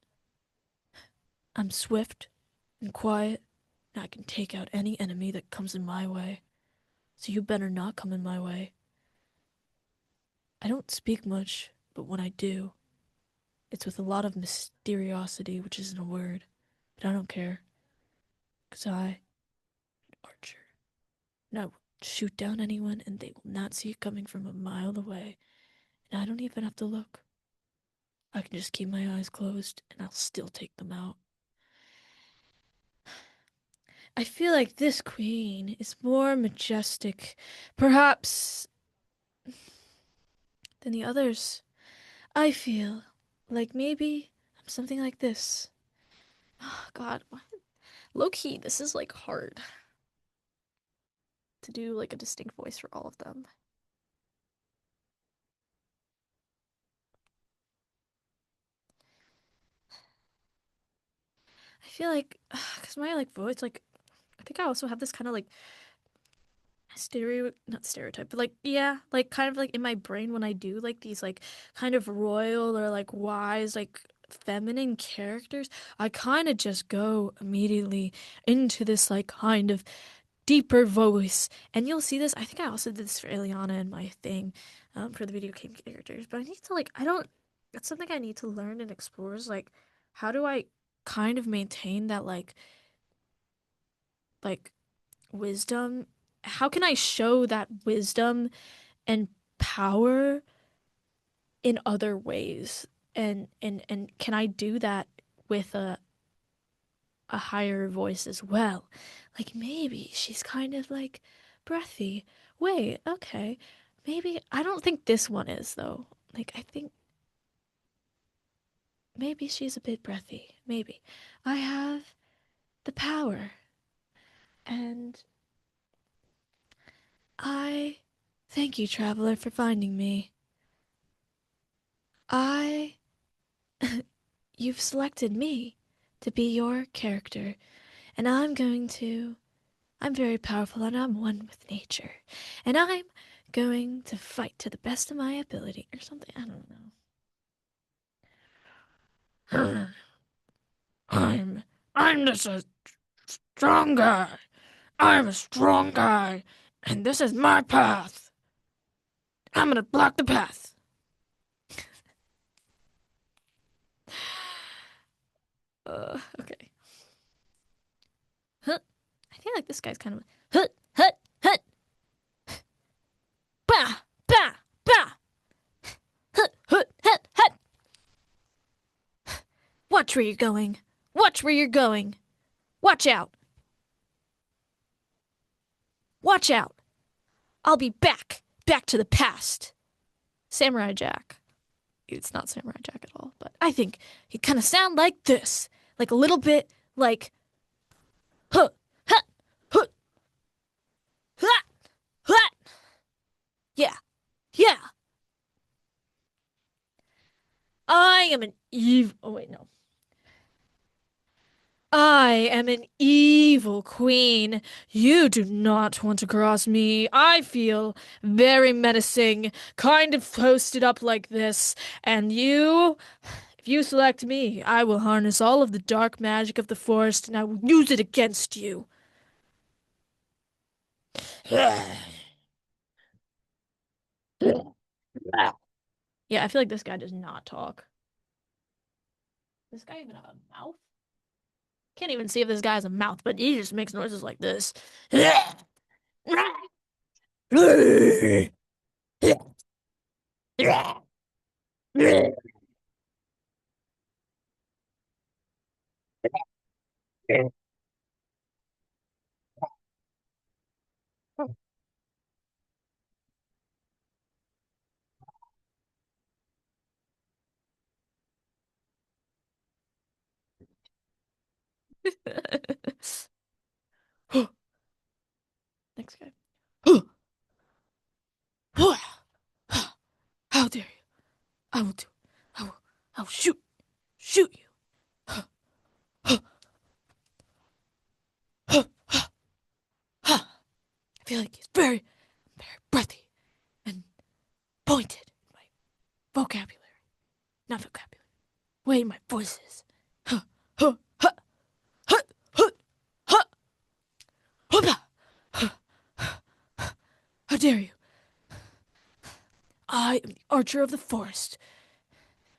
Speaker 1: I'm swift and quiet, and I can take out any enemy that comes in my way. So you better not come in my way. I don't speak much, but when I do, it's with a lot of mysteriosity, which isn't a word. But I don't care, 'cause Archer, and I will shoot down anyone and they will not see it coming from a mile away. And I don't even have to look. I can just keep my eyes closed and I'll still take them out. I feel like this queen is more majestic, perhaps, than the others. I feel like maybe I'm something like this. Oh, God, low key, this is like hard to do like a distinct voice for all of them. I feel like, because my like voice, like, I think I also have this kind of like not stereotype, but like, yeah, like kind of like in my brain when I do like these like kind of royal or like wise, like feminine characters, I kind of just go immediately into this like kind of deeper voice. And you'll see this. I think I also did this for Ileana in my thing, for the video game characters. But I need to like I don't. That's something I need to learn and explore. Is like how do I kind of maintain that like wisdom? How can I show that wisdom and power in other ways? And can I do that with a higher voice as well? Like maybe she's kind of like breathy. Wait, okay. Maybe I don't think this one is though. Like I think maybe she's a bit breathy. Maybe. I have the power and I thank you, traveler, for finding me. I you've selected me to be your character, and I'm very powerful and I'm one with nature. And I'm going to fight to the best of my ability or something. I don't know. I'm I'm just a strong guy. I'm a strong guy. And this is my path. I'm gonna block the path. Okay. Huh. I feel like this guy's kind of hut hut hut bah bah bah hut hut hut hut. Watch where you're going. Watch where you're going. Watch out. Watch out. I'll be back. Back to the past. Samurai Jack. It's not Samurai Jack at all, but I think he kind of sound like this. Like a little bit like huh, huh, huh, huh, huh. Yeah, yeah. I am an evil. Oh, wait, no. I am an evil queen. You do not want to cross me. I feel very menacing, kind of posted up like this. And you, if you select me, I will harness all of the dark magic of the forest and I will use it against you. Yeah, I feel like this guy does not talk. This guy even have a mouth? Can't even see if this guy has a mouth, but he just makes noises like this. Next guy. How dare you? I will do. I will shoot you. I feel like he's very breathy and pointed in my vocabulary. Not vocabulary. Way my voice is. How dare you? I am the archer of the forest,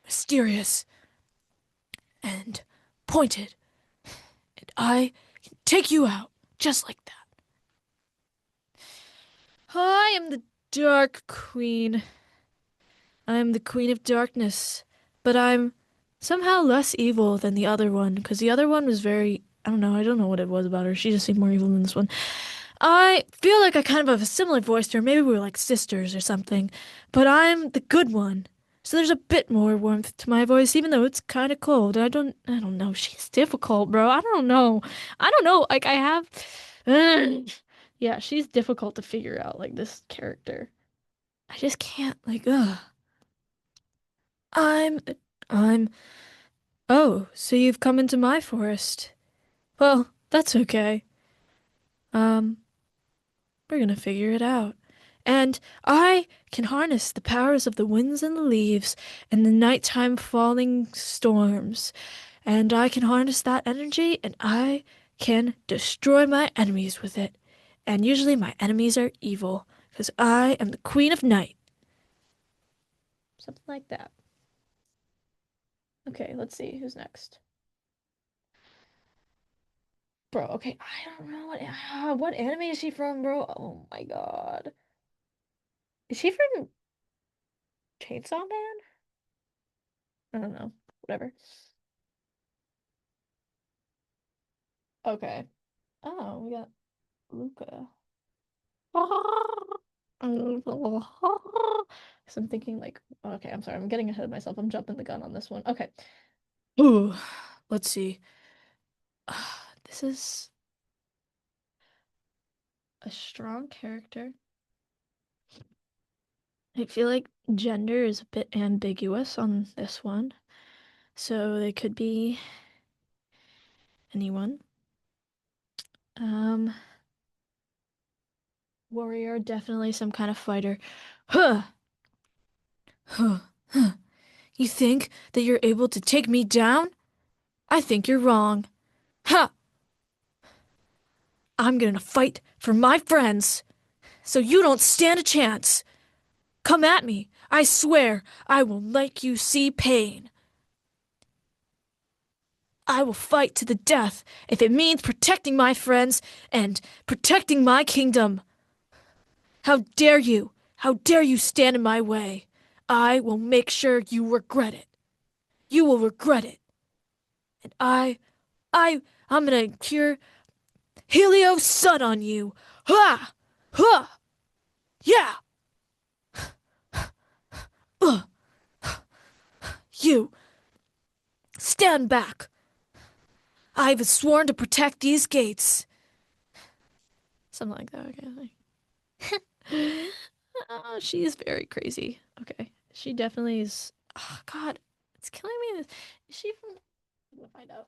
Speaker 1: mysterious and pointed, and I can take you out just like that. I am the Dark Queen. I am the Queen of Darkness, but I'm somehow less evil than the other one, because the other one was very, I don't know what it was about her. She just seemed more evil than this one. I feel like I kind of have a similar voice to her. Maybe we were like sisters or something, but I'm the good one. So there's a bit more warmth to my voice, even though it's kind of cold. I don't know. She's difficult, bro. I don't know. I don't know. Like I have, yeah, she's difficult to figure out. Like this character, I just can't. Like, I'm, I'm. Oh, so you've come into my forest. Well, that's okay. Um, we're gonna figure it out. And I can harness the powers of the winds and the leaves and the nighttime falling storms. And I can harness that energy and I can destroy my enemies with it. And usually my enemies are evil because I am the Queen of Night. Something like that. Okay, let's see who's next. Bro, okay, I don't know what anime is she from, bro? Oh my God. Is she from Chainsaw Man? I don't know. Whatever. Okay. Oh, we got Luca. So I'm thinking like, okay, I'm sorry, I'm getting ahead of myself. I'm jumping the gun on this one. Okay. Ooh, let's see. This is a strong character. I feel like gender is a bit ambiguous on this one. So they could be anyone. Um, warrior, definitely some kind of fighter. Huh, huh, huh. You think that you're able to take me down? I think you're wrong. Ha! I'm gonna fight for my friends, so you don't stand a chance. Come at me. I swear I will make you see pain. I will fight to the death if it means protecting my friends and protecting my kingdom. How dare you? How dare you stand in my way? I will make sure you regret it. You will regret it. And I, I'm gonna cure Helios sun on you. Ha! Ha! Yeah! Ugh! You, stand back. I've sworn to protect these gates. Something like that. Okay. Oh, she's very crazy. Okay. She definitely is. Oh, God, it's killing me. Is she from? I'm gonna find out.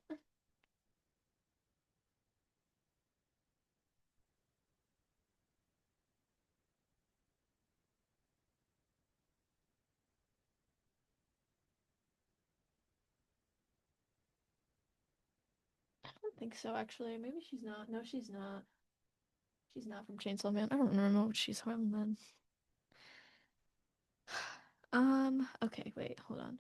Speaker 1: I don't think so, actually. Maybe she's not. No, she's not. She's not from Chainsaw Man. I don't remember what she's from then. Okay, wait, hold on.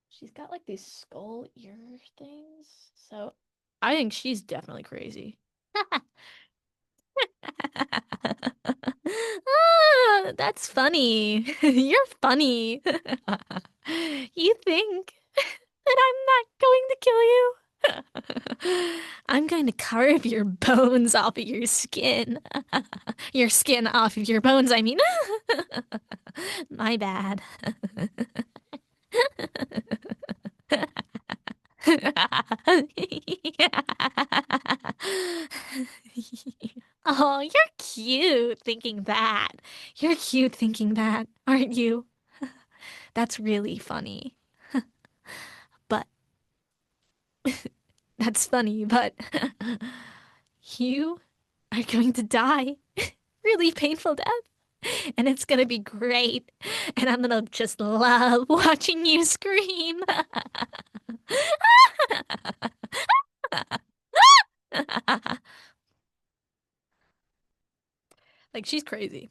Speaker 1: She's got like these skull ear things. So I think she's definitely crazy. Ah, that's funny. You're funny. You think that I'm not going to kill you? I'm going to carve your bones off of your skin. Your skin off of your bones, I mean. My bad. Oh, you're cute thinking that. You're cute thinking that, aren't you? That's really funny. But that's funny, but you are going to die. Really painful death. And it's gonna be great. And I'm gonna just love watching you scream. Like she's crazy.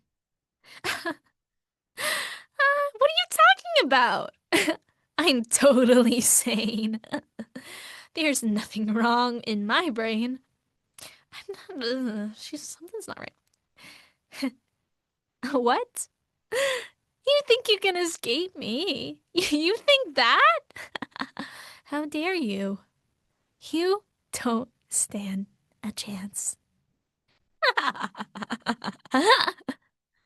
Speaker 1: about? I'm totally sane. There's nothing wrong in my brain. I'm not, something's not right. What? You think you can escape me? You think that? How dare you? You don't stand a chance.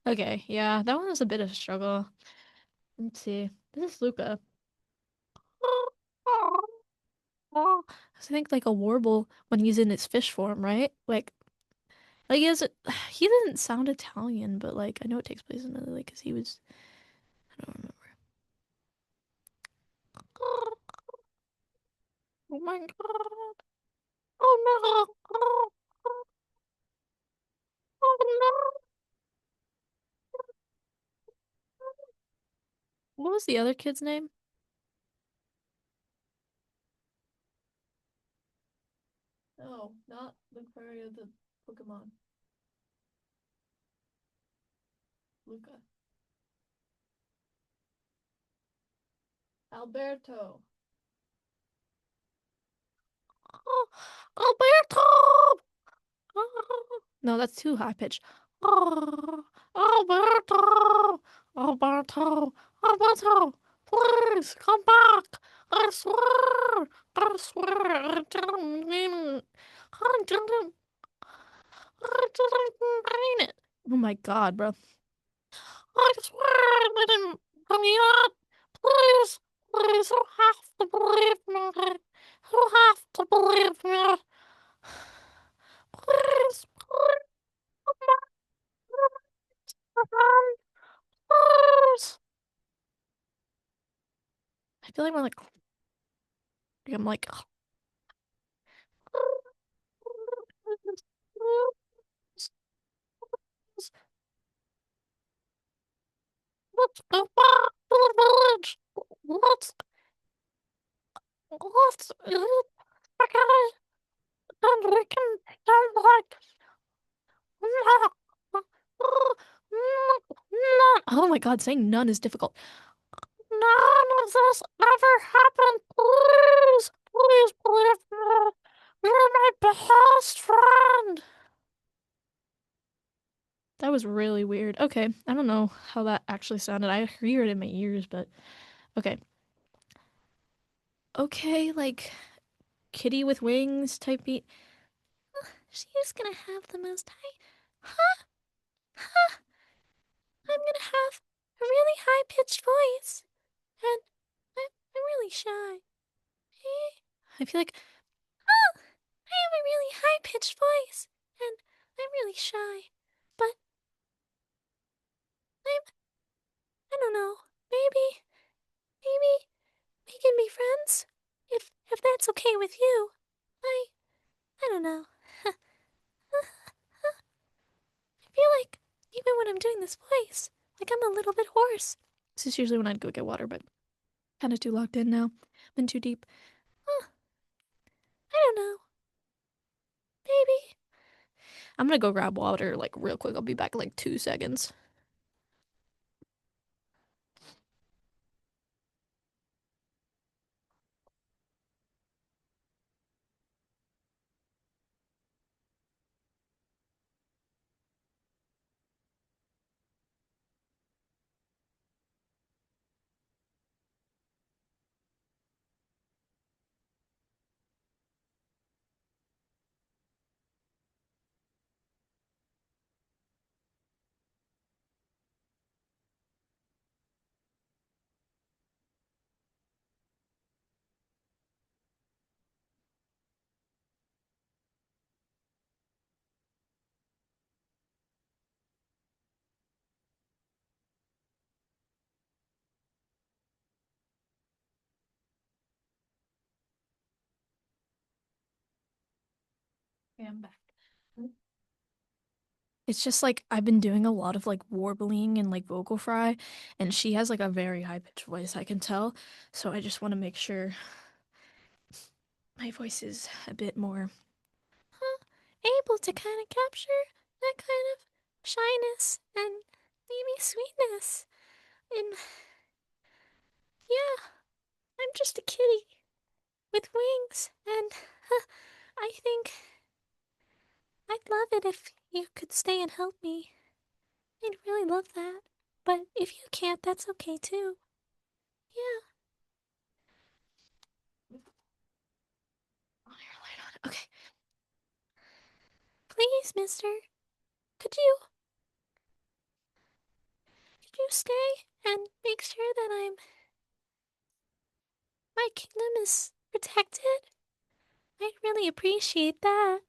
Speaker 1: Okay, yeah, that one was a bit of a struggle. Let's see. This is Luca. I think like a warble when he's in its fish form, right? Like he doesn't sound Italian, but like I know it takes place in Italy because he was. I don't remember. Oh my God! Oh no! Oh no! What was the other kid's name? No, not the fairy of the Pokemon. Luca. Alberto. Oh, Alberto! No, that's too high pitched. Oh, Alberto! Alberto! Alberto! Please come back! I swear! I swear! I didn't mean it! I didn't mean it! Oh my God, bro. I swear I didn't mean it! Please! Please, you have to believe me! You have to believe me! Please! Please! Please! I feel like I'm like, let's go back to the village. Let's eat spaghetti and we can pretend like oh my God, saying none is difficult. None of this ever happened. Please, please believe me. You're my best friend. That was really weird. Okay, I don't know how that actually sounded. I hear it in my ears, but okay. Okay, like kitty with wings type beat. She's gonna have the most high. Huh? Huh? I'm gonna have a really high pitched voice. And I'm really shy. I feel like, oh, I have a really high pitched voice. And I'm really shy. But I'm, I don't know. Maybe we can be friends? If that's okay with you. I, I don't know. I feel like even when I'm doing this voice, like I'm a little bit hoarse. This is usually when I'd go get water, but kind of too locked in now. Been too deep. Huh, I don't know. Maybe. I'm gonna go grab water like real quick. I'll be back in like 2 seconds. Okay, I'm back. It's just like I've been doing a lot of like warbling and like vocal fry, and she has like a very high pitched voice, I can tell. So I just want to make sure my voice is a bit more able to kind of capture that kind of shyness and maybe sweetness in Yeah, I'm just a kitty with wings, and I think I'd love it if you could stay and help me. I'd really love that. But if you can't, that's okay too. Yeah. Oh, you're light on. Okay. Please, mister, could you stay and make sure that my kingdom is protected? I'd really appreciate that.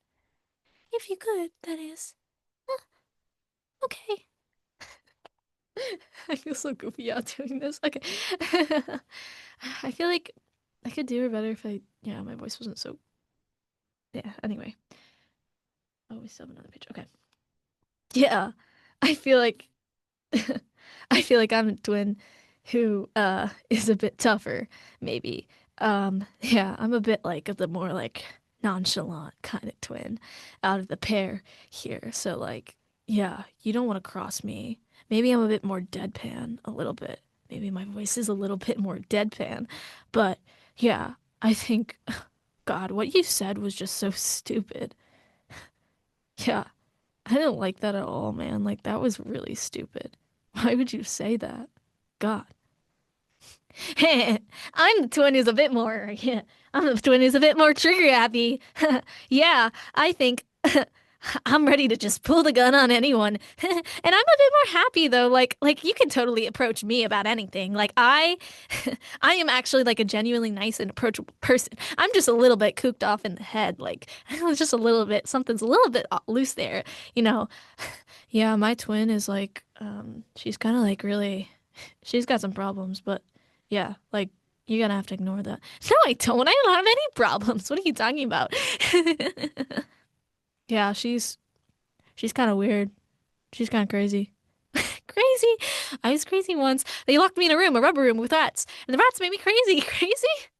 Speaker 1: If you could, that is. Uh, okay. I feel so goofy out doing this. Okay. I feel like I could do it better if yeah, my voice wasn't so. Yeah, anyway. Oh, we still have another page. Okay. Yeah. I feel like I feel like I'm a twin who is a bit tougher, maybe. Yeah, I'm a bit like of the more like nonchalant kind of twin out of the pair here. So like, yeah, you don't want to cross me. Maybe I'm a bit more deadpan a little bit. Maybe my voice is a little bit more deadpan. But yeah, I think God, what you said was just so stupid. Yeah, I don't like that at all, man. Like that was really stupid. Why would you say that? God. I'm the twin who's a bit more, yeah, I'm the twin who's a bit more trigger happy. Yeah, I think I'm ready to just pull the gun on anyone. And I'm a bit more happy though. Like you can totally approach me about anything. Like I am actually like a genuinely nice and approachable person. I'm just a little bit cooped off in the head. Like just a little bit, something's a little bit loose there, you know. Yeah, my twin is like, she's kind of like really, she's got some problems, but yeah, like you're gonna have to ignore that. No, I don't. I don't have any problems. What are you talking about? Yeah, she's kind of weird. She's kind of crazy. Crazy. I was crazy once. They locked me in a room, a rubber room with rats, and the rats made me crazy. Crazy.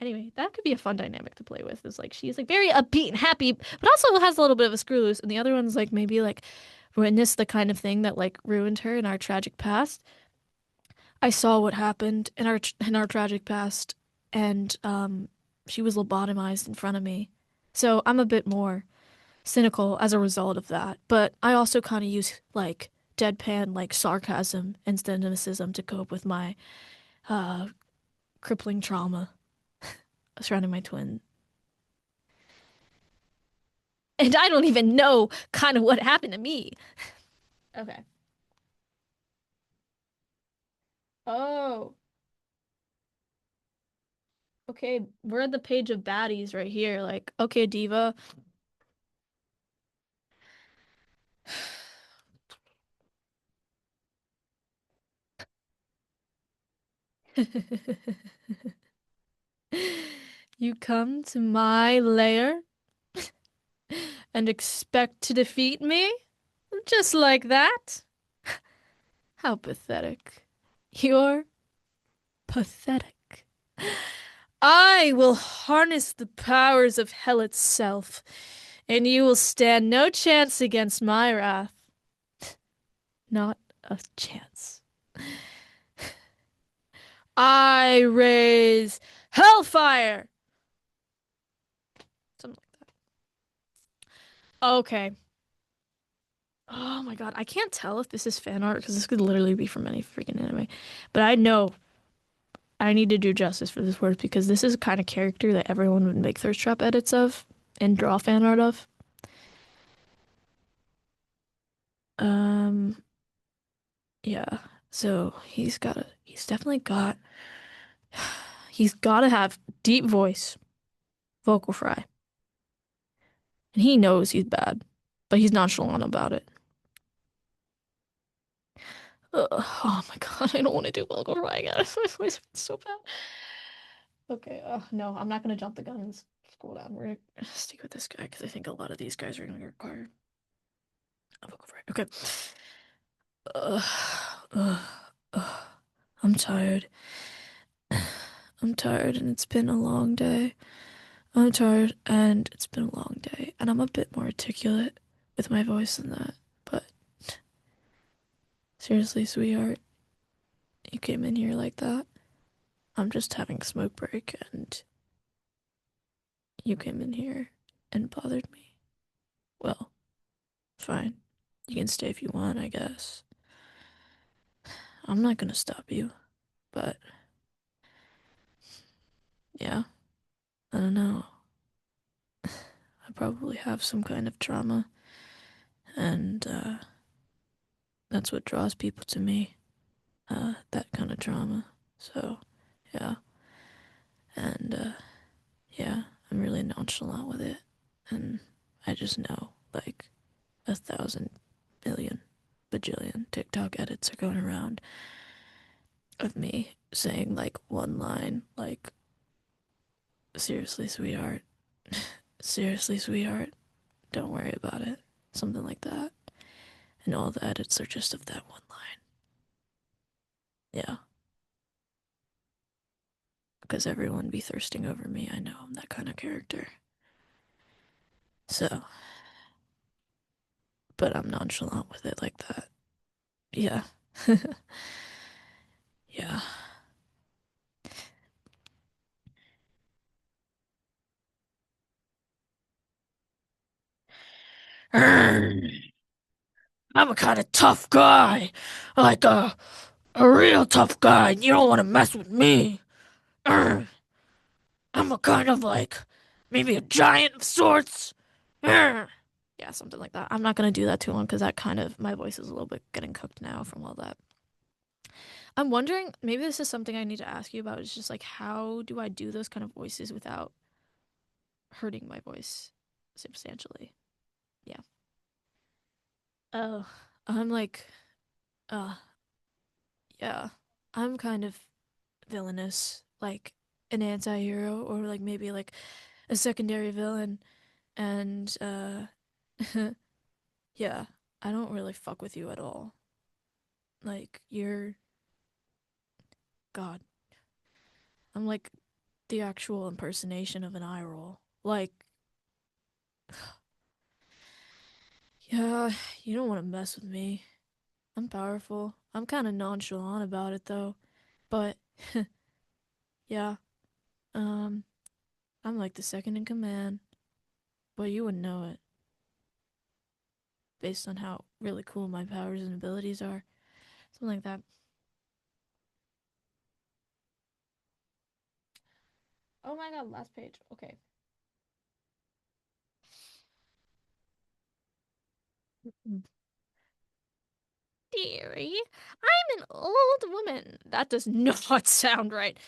Speaker 1: Anyway, that could be a fun dynamic to play with. Is like she's like very upbeat and happy, but also has a little bit of a screw loose, and the other one's like maybe like witnessed the kind of thing that like ruined her in our tragic past. I saw what happened in our tragic past, and she was lobotomized in front of me. So I'm a bit more cynical as a result of that. But I also kind of use like deadpan, like sarcasm and cynicism to cope with my uh crippling trauma surrounding my twin. And I don't even know kind of what happened to me. Okay. Oh, okay. We're at the page of baddies right here. Like, okay, diva. You come to my lair and expect to defeat me? Just like that? How pathetic. You're pathetic. I will harness the powers of hell itself, and you will stand no chance against my wrath. Not a chance. I raise hellfire! Something like that. Okay. Oh my God, I can't tell if this is fan art because this could literally be from any freaking anime. But I know I need to do justice for this word because this is a kind of character that everyone would make thirst trap edits of and draw fan art of. Um, yeah. So he's gotta have deep voice, vocal fry, and he knows he's bad, but he's nonchalant about it. Oh my God, I don't want to do vocal fry again. My voice is so bad. Okay, no, I'm not gonna jump the gun and scroll down. We're gonna stick with this guy because I think a lot of these guys are gonna require a vocal fry. Okay. Ugh, ugh, ugh. I'm tired. I'm tired and it's been a long day. I'm tired and it's been a long day. And I'm a bit more articulate with my voice than that. But seriously, sweetheart, you came in here like that. I'm just having a smoke break and you came in here and bothered me. Well, fine. You can stay if you want, I guess. I'm not gonna stop you, but yeah, I don't know. I probably have some kind of trauma, and that's what draws people to me. That kind of trauma. So, yeah, and yeah, I'm really nonchalant with it, and I just know like 1,000 million bajillion TikTok edits are going around of me saying like one line, like, seriously, sweetheart, seriously, sweetheart, don't worry about it. Something like that. And all the edits are just of that one line. Yeah. Because everyone be thirsting over me. I know I'm that kind of character. So, but I'm nonchalant with it like that. Yeah. Yeah. I'm a kind of tough guy. Like a real tough guy. And you don't want to mess with me. I'm a kind of like maybe a giant of sorts. Yeah, something like that. I'm not gonna do that too long because that kind of my voice is a little bit getting cooked now from all that. I'm wondering, maybe this is something I need to ask you about. It's just like, how do I do those kind of voices without hurting my voice substantially? Yeah. Oh, I'm like, uh, yeah, I'm kind of villainous, like an anti-hero or like maybe like a secondary villain. And, yeah, I don't really fuck with you at all. Like, God, I'm like the actual impersonation of an eye roll. Like, yeah, you don't want to mess with me. I'm powerful. I'm kind of nonchalant about it though. But yeah, um, I'm like the second in command. But you wouldn't know it based on how really cool my powers and abilities are. Something like that. Oh my god, last page. Okay. Dearie, I'm an old woman. That does not sound right.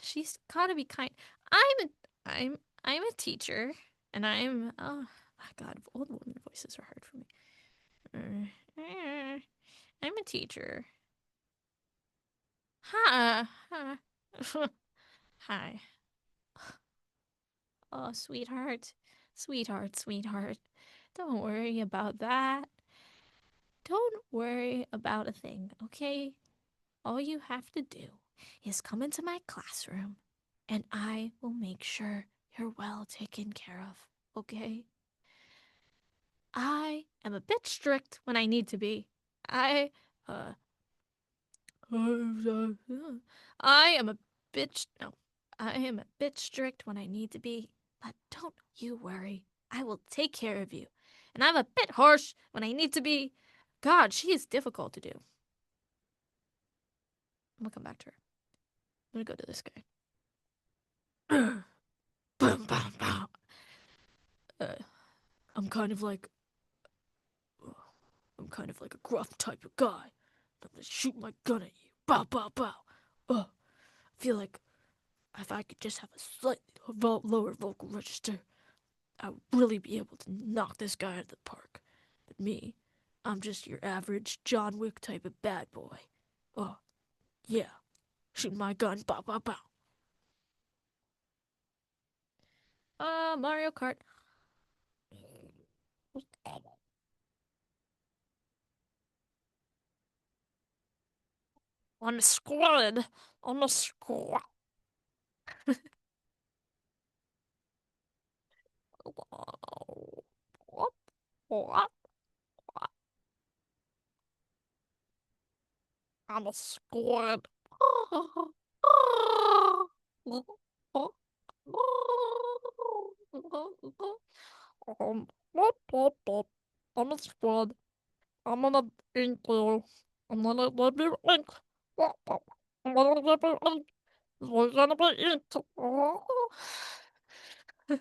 Speaker 1: She's gotta be kind. I'm a I'm a teacher, and oh my God, old woman voices are hard for me. I'm a teacher. Hi. Hi. Oh, sweetheart. Sweetheart, sweetheart. Don't worry about that. Don't worry about a thing, okay? All you have to do is come into my classroom and I will make sure you're well taken care of, okay? I am a bit strict when I need to be. I, uh, I am a bitch. No, I am a bit strict when I need to be, but don't you worry. I will take care of you. And I'm a bit harsh when I need to be. God, she is difficult to do. I'm gonna come back to her. I'm gonna go to this guy. Boom, boom, boom. Uh, I'm kind of like, I'm kind of like a gruff type of guy. I'm gonna shoot my gun at you. Bow, bow, bow. I feel like if I could just have a slightly lower vocal register, I would really be able to knock this guy out of the park. But me, I'm just your average John Wick type of bad boy. Oh, yeah. Shoot my gun. Bow, bow, bow. Mario Kart. I'm a squid. I'm a squid. I'm a squid.
Speaker 2: What, what? I'm a squad. I'm gonna ink you. I'm gonna give you ink. I'm gonna give you ink. We're gonna be inked.
Speaker 1: Whew,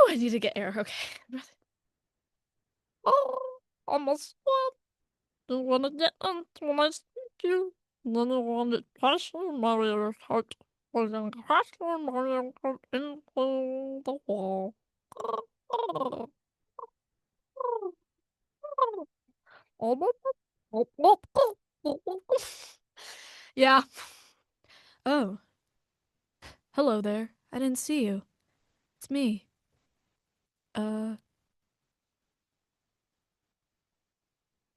Speaker 1: I need to get air. Okay.
Speaker 2: I'm a squad. You wanna get into my you. Then you wanna crush your Mario Kart. We're gonna crush your Mario Kart into the wall.
Speaker 1: Yeah. Oh, hello there. I didn't see you. It's me. Uh,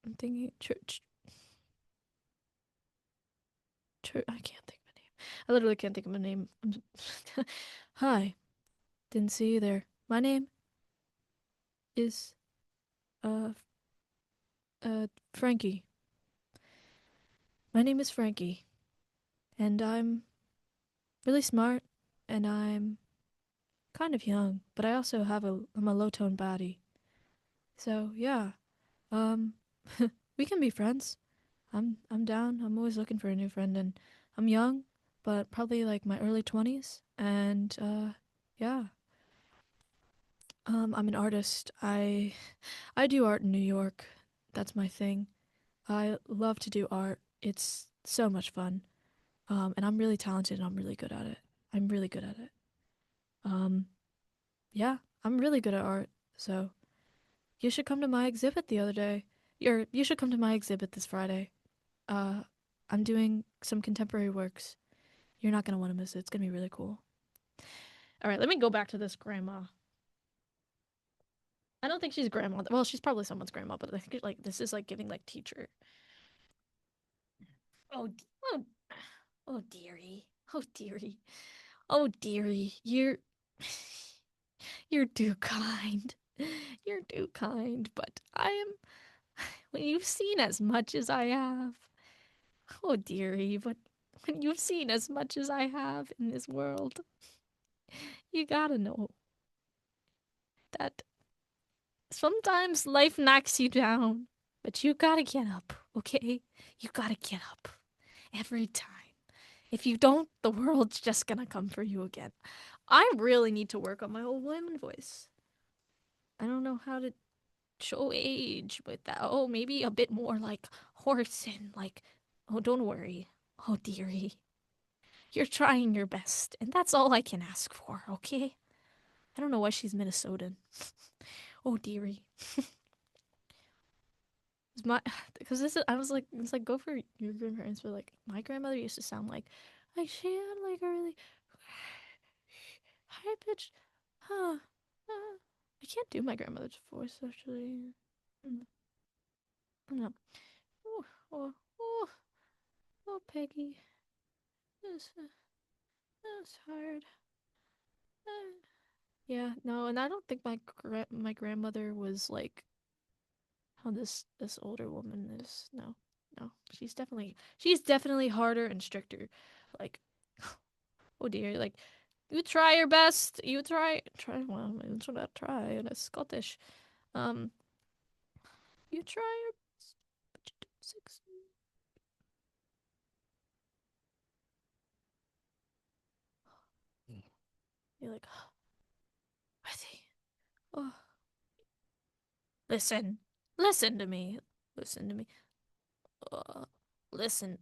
Speaker 1: I'm thinking church. Church. I can't think of a name. I literally can't think of a name. Hi. Didn't see you there. My name is uh Frankie. My name is Frankie, and I'm really smart, and I'm kind of young, but I also I'm a low tone baddie. So yeah, um, we can be friends. I'm down. I'm always looking for a new friend, and I'm young, but probably like my early 20s, and yeah. I'm an artist. I do art in New York. That's my thing. I love to do art. It's so much fun. And I'm really talented and I'm really good at it. I'm really good at it. Um, yeah, I'm really good at art. So you should come to my exhibit the other day. You should come to my exhibit this Friday. Uh, I'm doing some contemporary works. You're not gonna want to miss it. It's gonna be really cool. All right, let me go back to this grandma. I don't think she's grandma. Well, she's probably someone's grandma, but I think like this is like giving like teacher. Oh, oh, oh, dearie. Oh, dearie. Oh, dearie. You're too kind. You're too kind, but I am. When you've seen as much as I have, oh dearie, but when you've seen as much as I have in this world, you gotta know that sometimes life knocks you down, but you gotta get up, okay? You gotta get up every time. If you don't, the world's just gonna come for you again. I really need to work on my old women voice. I don't know how to show age with that. Oh, maybe a bit more like horse and like, oh, don't worry. Oh, dearie. You're trying your best, and that's all I can ask for, okay? I don't know why she's Minnesotan. Oh, dearie. It's my, because this is, I was like, it's like, go for your grandparents, but like, my grandmother used to sound like she had like a really high pitched, I can't do my grandmother's voice actually. Mm, no. Oh, oh, oh, oh, Peggy. This, that's hard. Uh, yeah, no, and I don't think my grandmother was like how this older woman is. No, no, she's definitely harder and stricter. Like, oh dear, like you try your best. You try. Well, that's what I try, and it's Scottish. Um, you try your best, but you don't succeed. You're like, oh, I see. Oh, listen, listen to me, listen to me. Uh, listen,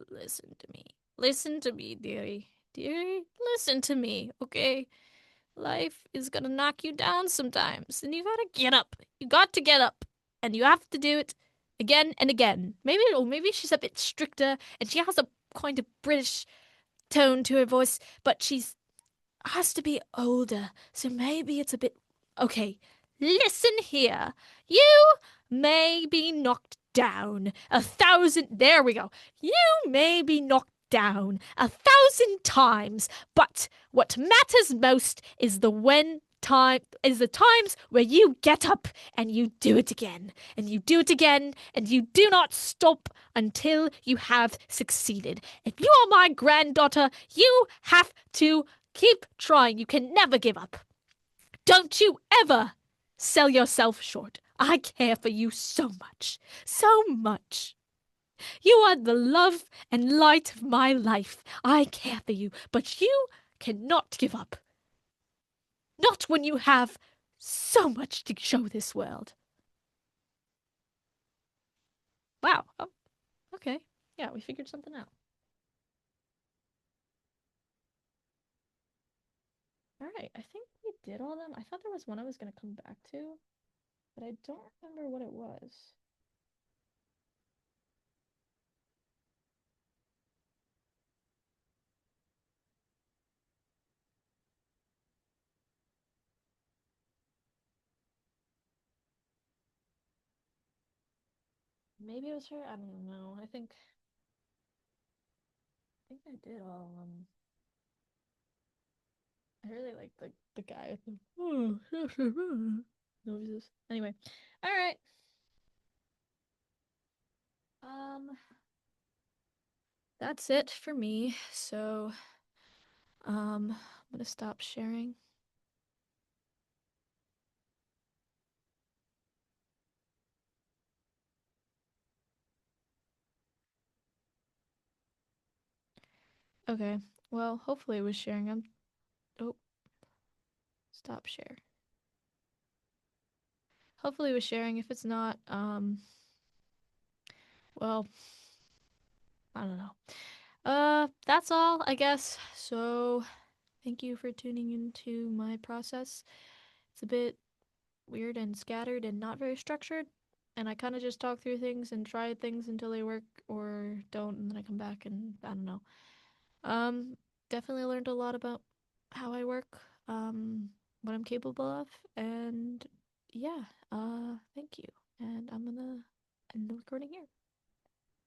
Speaker 1: listen to me. Listen to me, dearie. Dearie, listen to me, okay? Life is gonna knock you down sometimes, and you gotta get up. You got to get up, and you have to do it again and again. Maybe she's a bit stricter, and she has a kind of British tone to her voice, but she's has to be older, so maybe it's a bit. Okay, listen here. You may be knocked down 1,000. There we go. You may be knocked down 1,000 times, but what matters most is the when
Speaker 2: the times where you get up and you do it again, and you do it again, and you do not stop until you have succeeded. If you are my granddaughter, you have to keep trying. You can never give up. Don't you ever sell yourself short. I care for you so much, so much. You are the love and light of my life. I care for you, but you cannot give up. Not when you have so much to show this world. Wow. Oh, okay. Yeah, we figured something out. All right. I think we did all of them. I thought there was one I was going to come back to, but I don't remember what it was. Maybe it was her. I don't know. I think I did all of them. I really like the guy with the noises. Anyway, all right. Um, that's it for me. So, I'm gonna stop sharing. Okay. Well, hopefully it was sharing. Oh, stop share. Hopefully it was sharing. If it's not, well, I don't know. That's all, I guess. So, thank you for tuning into my process. It's a bit weird and scattered and not very structured. And I kind of just talk through things and try things until they work or don't, and then I come back and I don't know. Um, Definitely learned a lot about how I work, what I'm capable of, and yeah, thank you. And I'm gonna end the recording here.